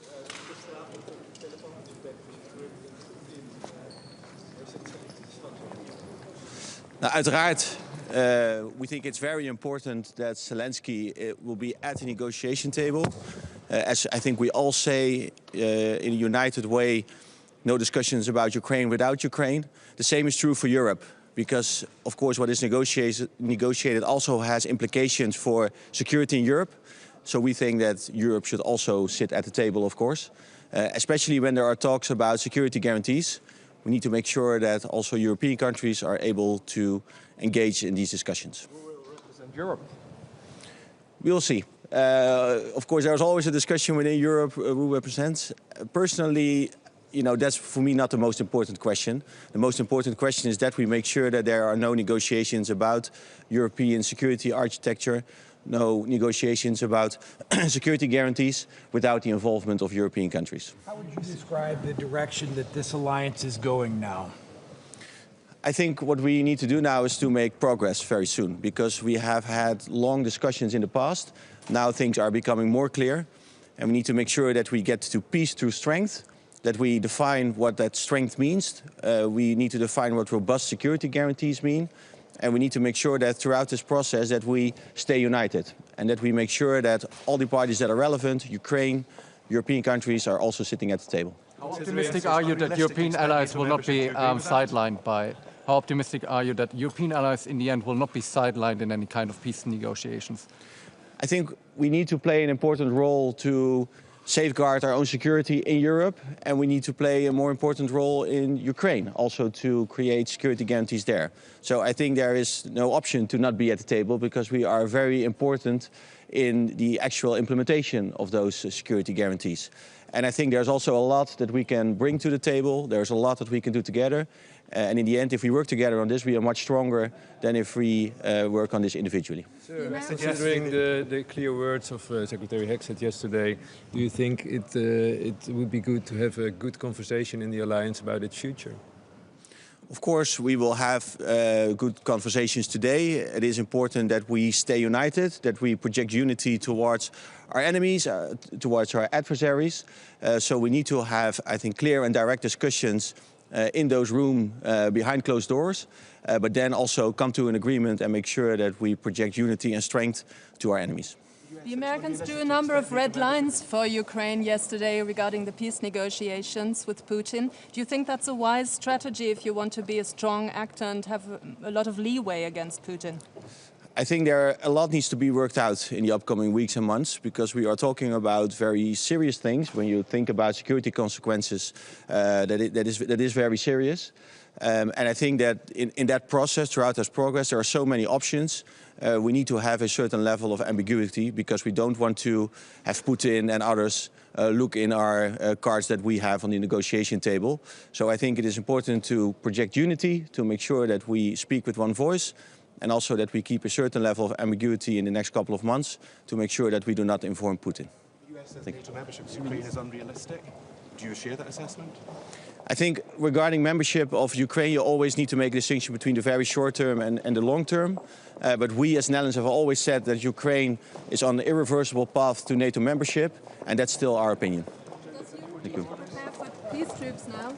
Gisteravond heb ik een telefoongesprek Nou, uiteraard, we think it's very important that Zelensky will be at the negotiation table. As I think we all say in a united way, no discussions about Ukraine without Ukraine. The same is true for Europe, because, of course, what is negotiated also has implications for security in Europe. So we think that Europe should also sit at the table, of course, especially when there are talks about security guarantees. We need to make sure that also European countries are able to engage in these discussions. Who will represent Europe? We'll see. Of course, there's always a discussion within Europe who represents. Personally, that's for me not the most important question. The most important question is that we make sure that there are no negotiations about European security architecture, no negotiations about security guarantees without the involvement of European countries. How would you describe the direction that this alliance is going now? I think what we need to do now is to make progress very soon, because we have had long discussions in the past. Now things are becoming more clear, and we need to make sure that we get to peace through strength, that we define what that strength means. We need to define what robust security guarantees mean. And we need to make sure that throughout this process that we stay united, and that we make sure that all the parties that are relevant, Ukraine, European countries, are also sitting at the table. How optimistic are you that European allies will not be sidelined by? How optimistic are you that European allies in the end will not be sidelined in any kind of peace negotiations? I think we need to play an important role to safeguard our own security in Europe, and we need to play a more important role in Ukraine, also to create security guarantees there. So I think there is no option to not be at the table, because we are very important in the actual implementation of those security guarantees. And I think there's also a lot that we can bring to the table. There's a lot that we can do together. And in the end, if we work together on this, we are much stronger than if we work on this individually. Sir, considering the clear words of Secretary Hexet yesterday, do you think it would be good to have a good conversation in the alliance about its future? Of course, we will have good conversations today. It is important that we stay united, that we project unity towards our enemies, towards our adversaries. So we need to have, I think, clear and direct discussions in those rooms behind closed doors, but then also come to an agreement and make sure that we project unity and strength to our enemies. The Americans drew a number of red lines for Ukraine yesterday regarding the peace negotiations with Putin. Do you think that's a wise strategy if you want to be a strong actor and have a lot of leeway against Putin? I think a lot needs to be worked out in the upcoming weeks and months, because we are talking about very serious things. When you think about security consequences, that is very serious. And I think that in that process, throughout this progress, there are so many options. We need to have a certain level of ambiguity, because we don't want to have Putin and others look in our cards that we have on the negotiation table. So I think it is important to project unity, to make sure that we speak with one voice, and also that we keep a certain level of ambiguity in the next couple of months to make sure that we do not inform Putin. The US says NATO membership of Ukraine is unrealistic. Do you share that assessment? I think regarding membership of Ukraine, you always need to make a distinction between the very short term and the long term. But we as Netherlands have always said that Ukraine is on an irreversible path to NATO membership, and that's still our opinion. Thank you. Prepare for peace troops now.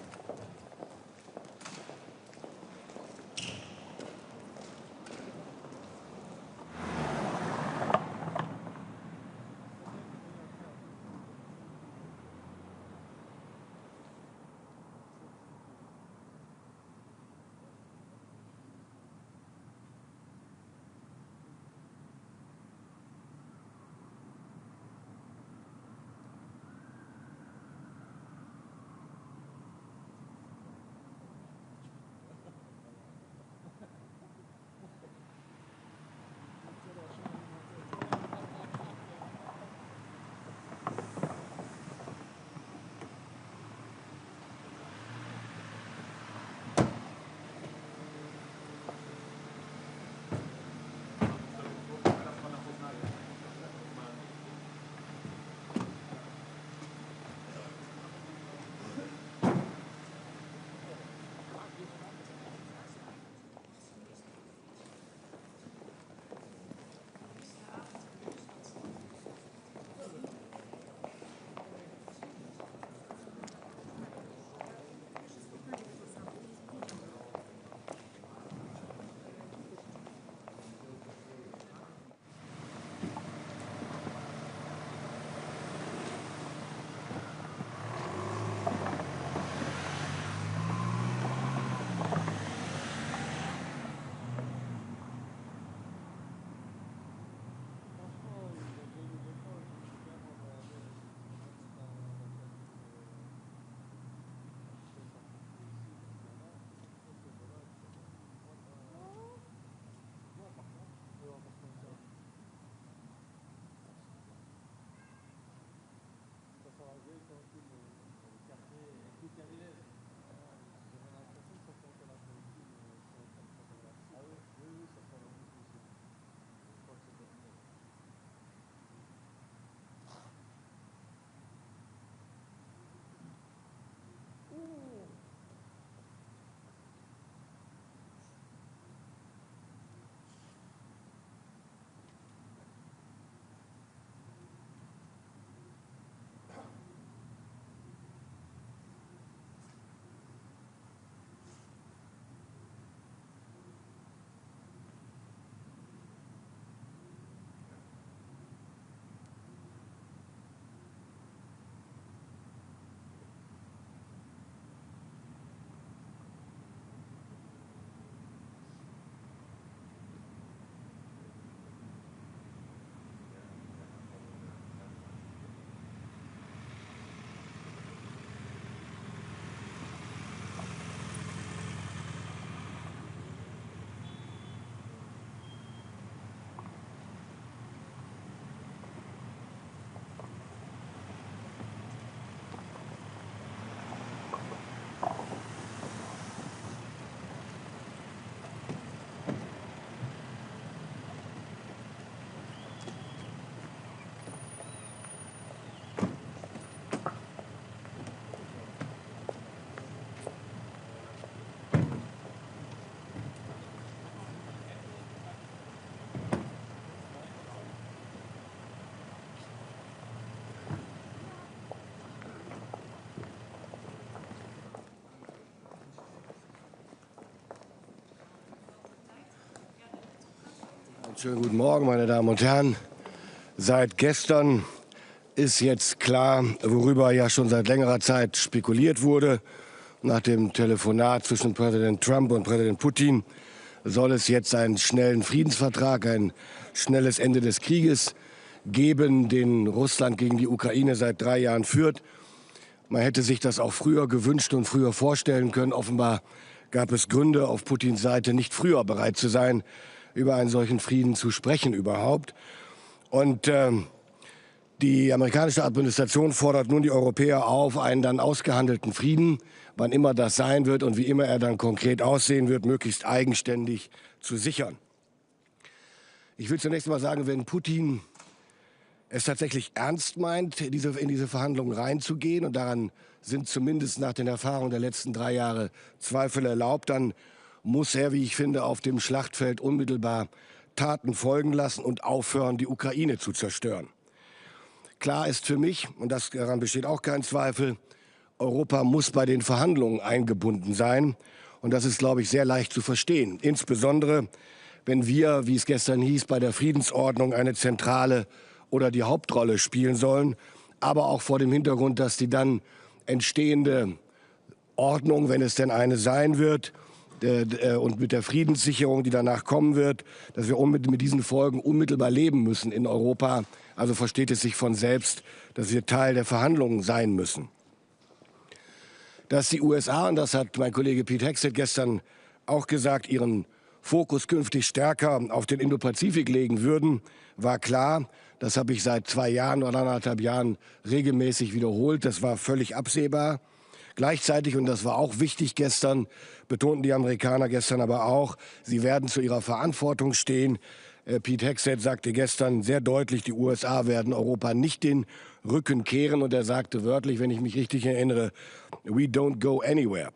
Schönen guten Morgen, meine Damen und Herren. Seit gestern ist jetzt klar, worüber ja schon seit längerer Zeit spekuliert wurde. Nach dem Telefonat zwischen Präsident Trump und Präsident Putin soll es jetzt einen schnellen Friedensvertrag, ein schnelles Ende des Krieges geben, den Russland gegen die Ukraine seit 3 Jahren führt. Man hätte sich das auch früher gewünscht und früher vorstellen können. Offenbar gab es Gründe auf Putins Seite, nicht früher bereit zu sein, über einen solchen Frieden zu sprechen überhaupt. Und die amerikanische Administration fordert nun die Europäer auf, einen dann ausgehandelten Frieden, wann immer das sein wird und wie immer er dann konkret aussehen wird, möglichst eigenständig zu sichern. Ich will zunächst mal sagen, wenn Putin es tatsächlich ernst meint, in diese Verhandlungen reinzugehen, und daran sind zumindest nach den Erfahrungen der letzten 3 Jahre Zweifel erlaubt, dann muss er, wie ich finde, auf dem Schlachtfeld unmittelbar Taten folgen lassen und aufhören, die Ukraine zu zerstören. Klar ist für mich, und daran besteht auch kein Zweifel, Europa muss bei den Verhandlungen eingebunden sein. Und das ist, glaube ich, sehr leicht zu verstehen. Insbesondere, wenn wir, wie es gestern hieß, bei der Friedensordnung eine zentrale oder die Hauptrolle spielen sollen. Aber auch vor dem Hintergrund, dass die dann entstehende Ordnung, wenn es denn eine sein wird, und mit der Friedenssicherung, die danach kommen wird, dass wir mit diesen Folgen unmittelbar leben müssen in Europa. Also versteht es sich von selbst, dass wir Teil der Verhandlungen sein müssen. Dass die USA, und das hat mein Kollege Pete Hegseth gestern auch gesagt, ihren Fokus künftig stärker auf den Indo-Pazifik legen würden, war klar. Das habe ich seit 2 Jahren oder 1,5 Jahren regelmäßig wiederholt. Das war völlig absehbar. Gleichzeitig, und das war auch wichtig gestern, betonten die Amerikaner gestern aber auch, sie werden zu ihrer Verantwortung stehen. Pete Hegseth sagte gestern sehr deutlich, die USA werden Europa nicht den Rücken kehren. Und er sagte wörtlich, wenn ich mich richtig erinnere, we don't go anywhere.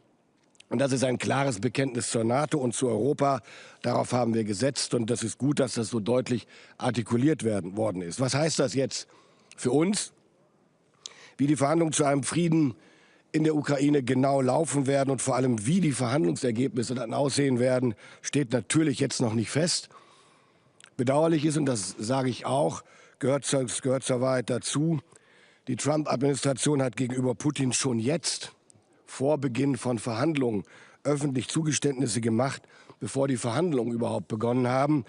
Und das ist ein klares Bekenntnis zur NATO und zu Europa. Darauf haben wir gesetzt, und das ist gut, dass das so deutlich artikuliert worden ist. Was heißt das jetzt für uns? Wie die Verhandlungen zu einem Frieden in der Ukraine genau laufen werden und vor allem, wie die Verhandlungsergebnisse dann aussehen werden, steht natürlich jetzt noch nicht fest. Bedauerlich ist, und das sage ich auch, gehört zur Wahrheit dazu, die Trump-Administration hat gegenüber Putin schon jetzt, vor Beginn von Verhandlungen, öffentlich Zugeständnisse gemacht, bevor die Verhandlungen überhaupt begonnen haben.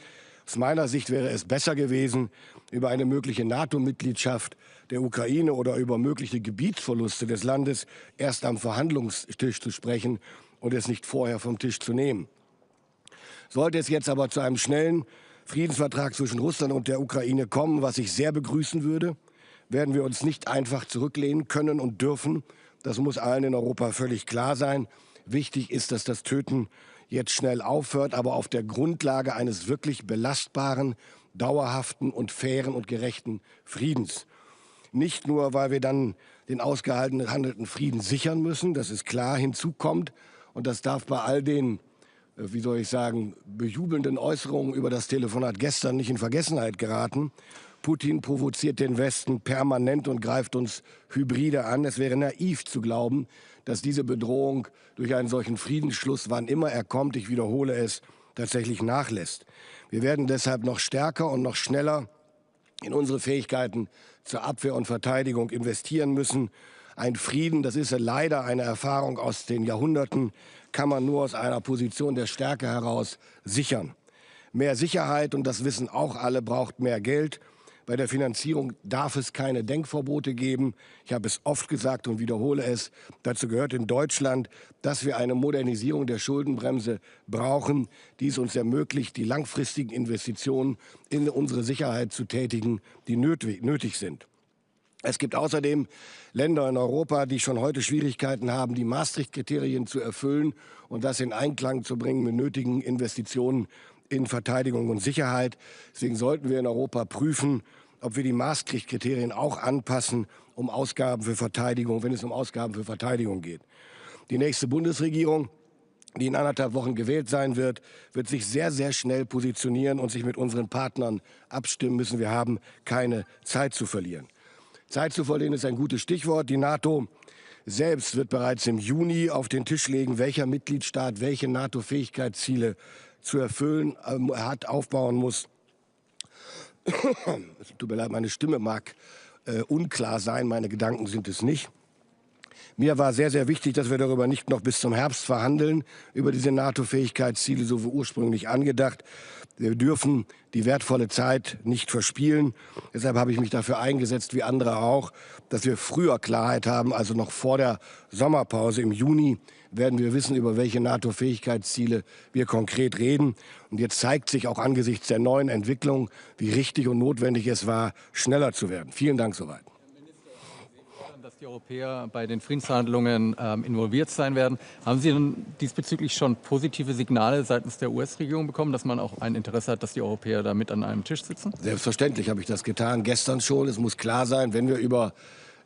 Aus meiner Sicht wäre es besser gewesen, über eine mögliche NATO-Mitgliedschaft der Ukraine oder über mögliche Gebietsverluste des Landes erst am Verhandlungstisch zu sprechen und es nicht vorher vom Tisch zu nehmen. Sollte es jetzt aber zu einem schnellen Friedensvertrag zwischen Russland und der Ukraine kommen, was ich sehr begrüßen würde, werden wir uns nicht einfach zurücklehnen können und dürfen. Das muss allen in Europa völlig klar sein. Wichtig ist, dass das Töten jetzt schnell aufhört, aber auf der Grundlage eines wirklich belastbaren, dauerhaften und fairen und gerechten Friedens. Nicht nur, weil wir dann den ausgehandelten Frieden sichern müssen, das ist klar, hinzu kommt, und das darf bei all den, wie soll ich sagen, bejubelnden Äußerungen über das Telefonat gestern nicht in Vergessenheit geraten. Putin provoziert den Westen permanent und greift uns hybride an. Es wäre naiv zu glauben, dass diese Bedrohung durch einen solchen Friedensschluss, wann immer er kommt, ich wiederhole es, tatsächlich nachlässt. Wir werden deshalb noch stärker und noch schneller in unsere Fähigkeiten zur Abwehr und Verteidigung investieren müssen. Ein Frieden, das ist leider eine Erfahrung aus den Jahrhunderten, kann man nur aus einer Position der Stärke heraus sichern. Mehr Sicherheit, und das wissen auch alle, braucht mehr Geld. Bei der Finanzierung darf es keine Denkverbote geben. Ich habe es oft gesagt und wiederhole es. Dazu gehört in Deutschland, dass wir eine Modernisierung der Schuldenbremse brauchen, die es uns ermöglicht, die langfristigen Investitionen in unsere Sicherheit zu tätigen, die nötig sind. Es gibt außerdem Länder in Europa, die schon heute Schwierigkeiten haben, die Maastricht-Kriterien zu erfüllen und das in Einklang zu bringen mit nötigen Investitionen in Verteidigung und Sicherheit. Deswegen sollten wir in Europa prüfen, ob wir die Maastricht-Kriterien auch anpassen, wenn es um Ausgaben für Verteidigung geht. Die nächste Bundesregierung, die in 1,5 Wochen gewählt sein wird, wird sich sehr, sehr schnell positionieren und sich mit unseren Partnern abstimmen müssen. Wir haben keine Zeit zu verlieren. Zeit zu verlieren ist ein gutes Stichwort. Die NATO selbst wird bereits im Juni auf den Tisch legen, welcher Mitgliedstaat welche NATO-Fähigkeitsziele zu erfüllen aufbauen muss, Es tut mir leid, meine Stimme mag unklar sein, meine Gedanken sind es nicht. Mir war sehr, sehr wichtig, dass wir darüber nicht noch bis zum Herbst verhandeln, über diese NATO-Fähigkeitsziele, so wie ursprünglich angedacht. Wir dürfen die wertvolle Zeit nicht verspielen. Deshalb habe ich mich dafür eingesetzt, wie andere auch, dass wir früher Klarheit haben, also noch vor der Sommerpause im Juni werden wir wissen, über welche NATO-Fähigkeitsziele wir konkret reden. Und jetzt zeigt sich auch angesichts der neuen Entwicklung, wie richtig und notwendig es war, schneller zu werden. Vielen Dank soweit. Dass die Europäer bei den Friedensverhandlungen involviert sein werden. Haben Sie denn diesbezüglich schon positive Signale seitens der US-Regierung bekommen, dass man auch ein Interesse hat, dass die Europäer da mit an einem Tisch sitzen? Selbstverständlich habe ich das getan, gestern schon. Es muss klar sein, wenn wir über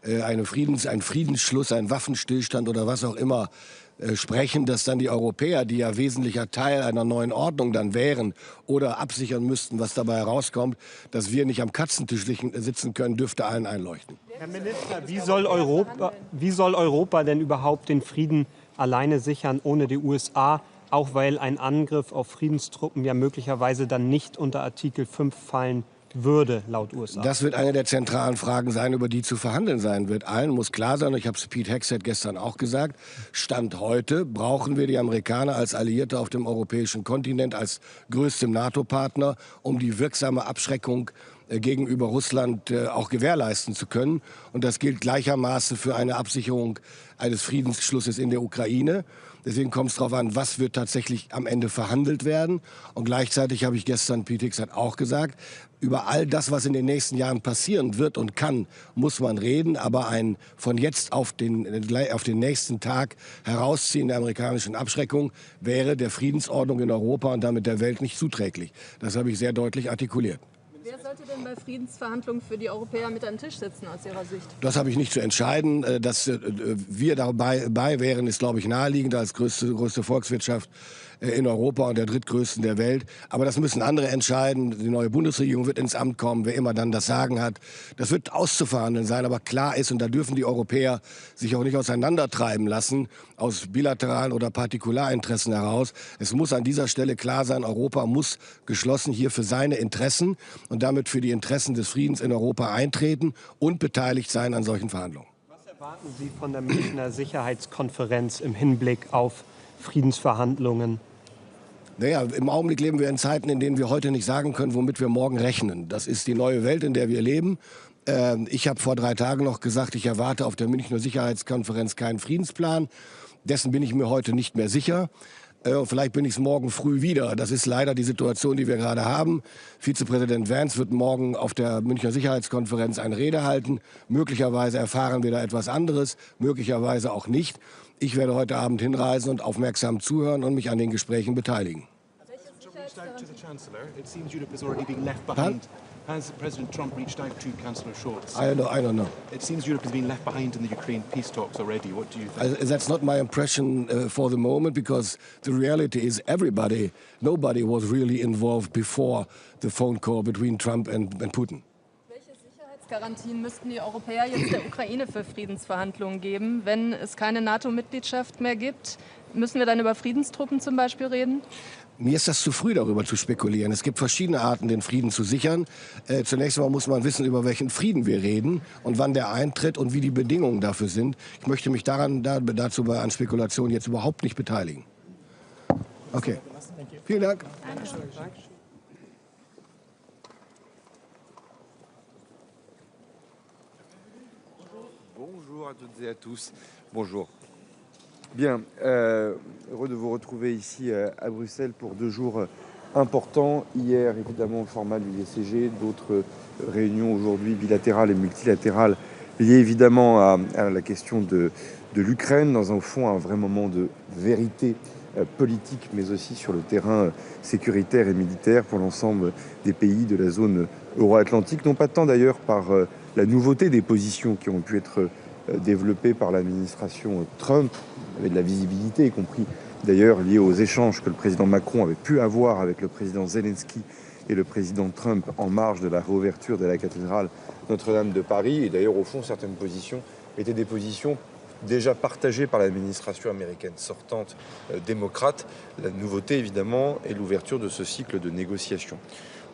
einen Friedensschluss, einen Waffenstillstand oder was auch immer sprechen, dass dann die Europäer, die ja wesentlicher Teil einer neuen Ordnung dann wären oder absichern müssten, was dabei herauskommt, dass wir nicht am Katzentisch sitzen können, dürfte allen einleuchten. Herr Minister, wie soll Europa denn überhaupt den Frieden alleine sichern ohne die USA, auch weil ein Angriff auf Friedenstruppen ja möglicherweise dann nicht unter Artikel 5 fallen würde, laut USA? Das wird eine der zentralen Fragen sein, über die zu verhandeln sein wird. Allen muss klar sein, und ich habe es Pete Hegseth gestern auch gesagt, Stand heute brauchen wir die Amerikaner als Alliierte auf dem europäischen Kontinent, als größtem NATO-Partner, um die wirksame Abschreckung gegenüber Russland auch gewährleisten zu können. Und das gilt gleichermaßen für eine Absicherung eines Friedensschlusses in der Ukraine. Deswegen kommt es darauf an, was wird tatsächlich am Ende verhandelt werden. Und gleichzeitig habe ich gestern, Pete Hegseth hat auch gesagt, über all das, was in den nächsten Jahren passieren wird und kann, muss man reden. Aber ein von jetzt auf den nächsten Tag herausziehen der amerikanischen Abschreckung wäre der Friedensordnung in Europa und damit der Welt nicht zuträglich. Das habe ich sehr deutlich artikuliert. Wer sollte denn bei Friedensverhandlungen für die Europäer mit am Tisch sitzen aus Ihrer Sicht? Das habe ich nicht zu entscheiden. Dass wir dabei wären, ist, glaube ich, naheliegend als größte Volkswirtschaft in Europa und der drittgrößten der Welt. Aber das müssen andere entscheiden. Die neue Bundesregierung wird ins Amt kommen, wer immer dann das Sagen hat. Das wird auszuverhandeln sein, aber klar ist, und da dürfen die Europäer sich auch nicht auseinandertreiben lassen, aus bilateralen oder Partikularinteressen heraus. Es muss an dieser Stelle klar sein, Europa muss geschlossen hier für seine Interessen und damit für die Interessen des Friedens in Europa eintreten und beteiligt sein an solchen Verhandlungen. Was erwarten Sie von der Münchner Sicherheitskonferenz im Hinblick auf Friedensverhandlungen? Naja, im Augenblick leben wir in Zeiten, in denen wir heute nicht sagen können, womit wir morgen rechnen. Das ist die neue Welt, in der wir leben. Ich habe vor 3 Tagen noch gesagt, ich erwarte auf der Münchner Sicherheitskonferenz keinen Friedensplan. Dessen bin ich mir heute nicht mehr sicher. Vielleicht bin ich es morgen früh wieder. Das ist leider die Situation, die wir gerade haben. Vizepräsident Vance wird morgen auf der Münchner Sicherheitskonferenz eine Rede halten. Möglicherweise erfahren wir da etwas anderes, möglicherweise auch nicht. Ich werde heute Abend hinreisen und aufmerksam zuhören und mich an den Gesprächen beteiligen. Has President Trump reached out to Chancellor Scholz? I don't know. It seems Europe has been left behind in the Ukraine peace talks already. What do you think? That's not my impression for the moment, because the reality is nobody was really involved before the phone call between Trump and Putin. Welche Sicherheitsgarantien müssten die Europäer jetzt der Ukraine für Friedensverhandlungen geben, wenn es keine NATO-Mitgliedschaft mehr gibt? Müssen wir dann über Friedenstruppen zum Beispiel reden? Mir ist das zu früh, darüber zu spekulieren. Es gibt verschiedene Arten, den Frieden zu sichern. Zunächst einmal muss man wissen, über welchen Frieden wir reden und wann der eintritt und wie die Bedingungen dafür sind. Ich möchte mich dazu an Spekulationen jetzt überhaupt nicht beteiligen. Okay. Vielen Dank. Bonjour à toutes et à tous. Bonjour. Bien, heureux de vous retrouver ici à Bruxelles pour 2 jours importants. Hier, évidemment, le format du DCG, d'autres réunions aujourd'hui bilatérales et multilatérales liées évidemment à la question de l'Ukraine, dans un fond un vrai moment de vérité politique, mais aussi sur le terrain sécuritaire et militaire pour l'ensemble des pays de la zone euro-atlantique, non pas tant d'ailleurs par la nouveauté des positions qui ont pu être développées par l'administration Trump, avec de la visibilité, y compris d'ailleurs liée aux échanges que le président Macron avait pu avoir avec le président Zelensky et le président Trump en marge de la réouverture de la cathédrale Notre-Dame de Paris. Et d'ailleurs, au fond, certaines positions étaient des positions déjà partagées par l'administration américaine sortante démocrate. La nouveauté, évidemment, est l'ouverture de ce cycle de négociations.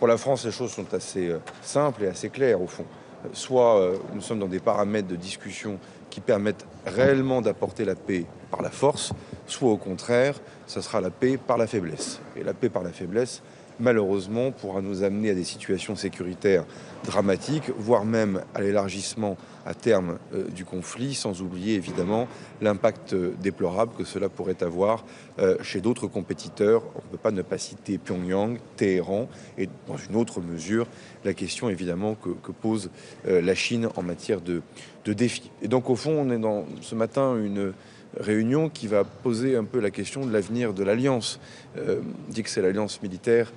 Pour la France, les choses sont assez simples et assez claires au fond. Soit nous sommes dans des paramètres de discussion qui permettent réellement d'apporter la paix par la force, soit au contraire, ça sera la paix par la faiblesse. Et la paix par la faiblesse, malheureusement, pourra nous amener à des situations sécuritaires dramatiques, voire même à l'élargissement à terme du conflit, sans oublier évidemment l'impact déplorable que cela pourrait avoir chez d'autres compétiteurs. On ne peut pas ne pas citer Pyongyang, Téhéran et dans une autre mesure la question évidemment que pose la Chine en matière de défis. Et donc au fond, on est dans ce matin une réunion qui va poser un peu la question de l'avenir de l'Alliance. On dit que c'est l'alliance militaire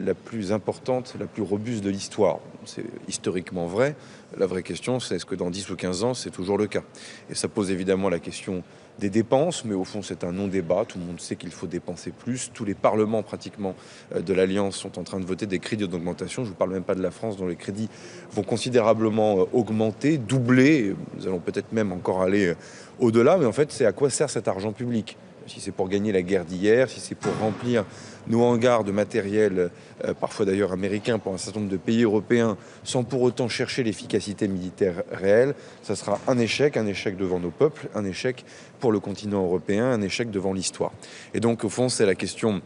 la plus importante, la plus robuste de l'histoire. C'est historiquement vrai. La vraie question, c'est est-ce que dans 10 ou 15 ans, c'est toujours le cas? Et ça pose évidemment la question des dépenses, mais au fond, c'est un non-débat. Tout le monde sait qu'il faut dépenser plus. Tous les parlements, pratiquement, de l'Alliance sont en train de voter des crédits d'augmentation. Je ne vous parle même pas de la France, dont les crédits vont considérablement augmenter, doubler. Nous allons peut-être même encore aller au-delà. Mais en fait, c'est à quoi sert cet argent public? Si c'est pour gagner la guerre d'hier, si c'est pour remplir nos hangars de matériel, parfois d'ailleurs américain, pour un certain nombre de pays européens, sans pour autant chercher l'efficacité militaire réelle, ça sera un échec devant nos peuples, un échec pour le continent européen, un échec devant l'histoire. Et donc, au fond, c'est la question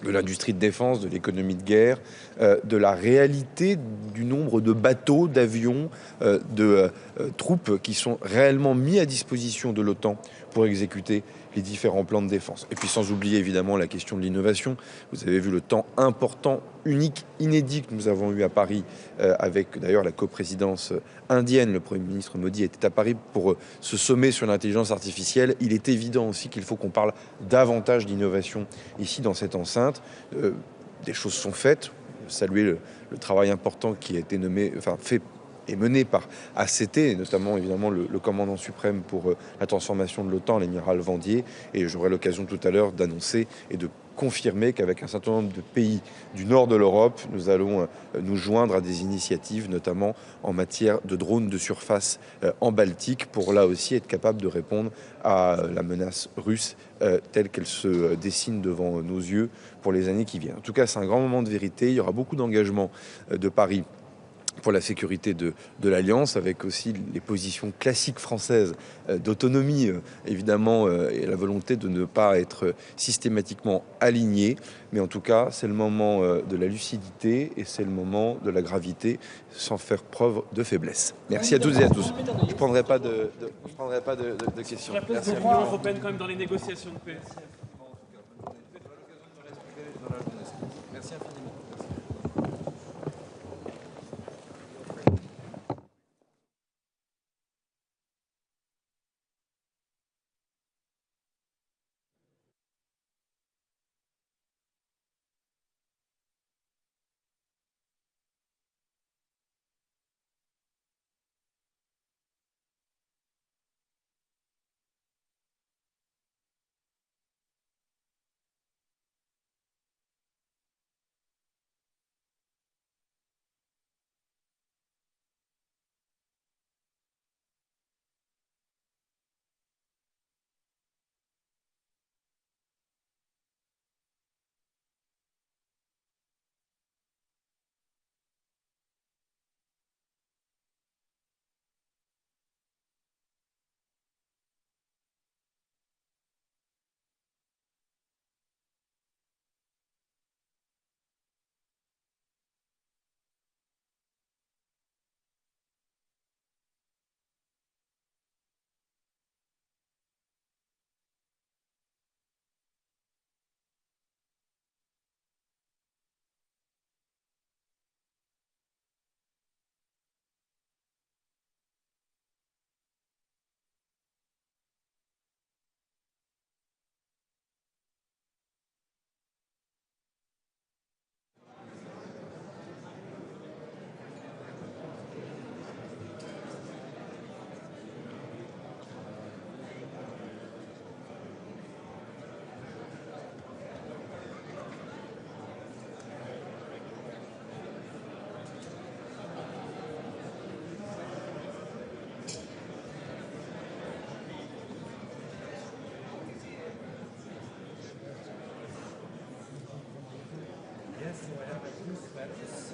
de l'industrie de défense, de l'économie de guerre, de la réalité du nombre de bateaux, d'avions, de troupes qui sont réellement mis à disposition de l'OTAN pour exécuter les différents plans de défense. Et puis sans oublier évidemment la question de l'innovation. Vous avez vu le temps important, unique, inédit que nous avons eu à Paris avec d'ailleurs la coprésidence indienne. Le Premier ministre Modi était à Paris pour ce sommet sur l'intelligence artificielle. Il est évident aussi qu'il faut qu'on parle davantage d'innovation ici dans cette enceinte. Des choses sont faites. Saluer le travail important qui a été fait et mené par ACT, et notamment évidemment le commandant suprême pour la transformation de l'OTAN, l'amiral Vendier. Et j'aurai l'occasion tout à l'heure d'annoncer et de confirmer qu'avec un certain nombre de pays du nord de l'Europe, nous allons nous joindre à des initiatives, notamment en matière de drones de surface en Baltique, pour là aussi être capable de répondre à la menace russe telle qu'elle se dessine devant nos yeux pour les années qui viennent. En tout cas, c'est un grand moment de vérité. Il y aura beaucoup d'engagement de Paris pour la sécurité de l'Alliance, avec aussi les positions classiques françaises d'autonomie, évidemment, et la volonté de ne pas être systématiquement aligné. Mais en tout cas, c'est le moment de la lucidité et c'est le moment de la gravité, sans faire preuve de faiblesse. Merci à toutes et à tous. Je ne prendrai pas de questions. La place de l'Union européenne quand même dans les négociations de paix. Merci infiniment. Yes, so I have a few questions.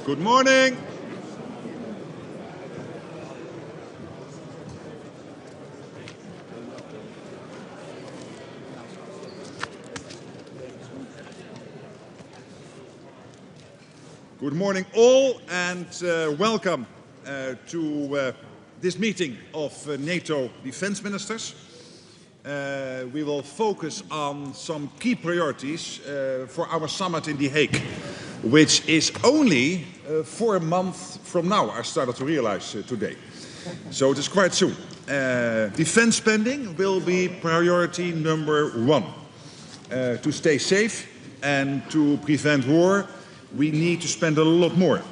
Good morning. Good morning all, and welcome to this meeting of NATO defense ministers. We will focus on some key priorities for our summit in The Hague, which is only 4 months from now, I started to realize today. So it is quite soon. Defense spending will be priority number 1. To stay safe and to prevent war, we need to spend a lot more,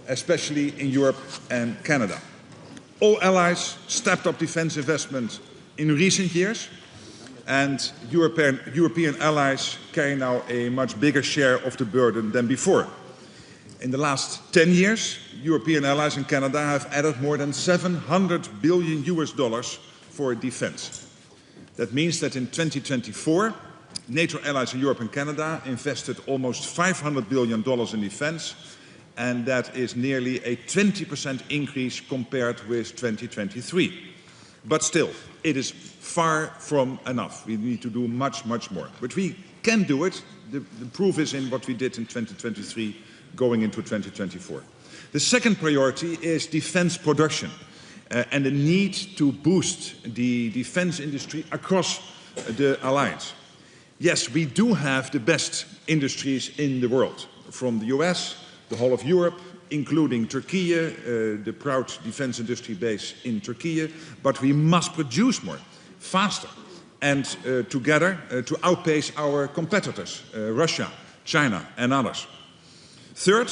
especially in Europe and Canada. All allies stepped up defense investment in recent years, and European allies carry now a much bigger share of the burden than before. In the last 10 years, European allies and Canada have added more than $700 billion for defense. That means that in 2024, NATO allies in Europe and Canada invested almost $500 billion in defense, and that is nearly a 20% increase compared with 2023. But still, it is far from enough. We need to do much, much more. But we can do it. The proof is in what we did in 2023 going into 2024. The second priority is defense production and the need to boost the defense industry across the alliance. Yes, we do have the best industries in the world, from the US, the whole of Europe, including Turkey, the proud defense industry base in Turkey, but we must produce more, faster, and together to outpace our competitors, Russia, China, and others. Third,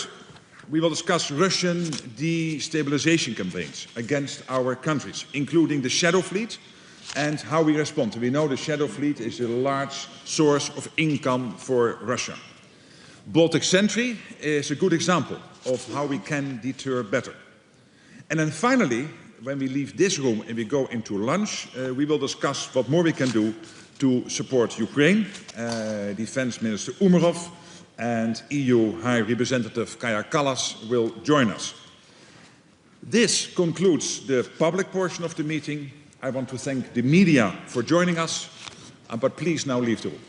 we will discuss Russian destabilization campaigns against our countries, including the Shadow Fleet, and how we respond. We know the Shadow Fleet is a large source of income for Russia. Baltic Sentry is a good example of how we can deter better. And then finally, when we leave this room and we go into lunch, we will discuss what more we can do to support Ukraine. Defense Minister Umerov and EU High Representative Kaja Kallas will join us. This concludes the public portion of the meeting. I want to thank the media for joining us, but please now leave the room.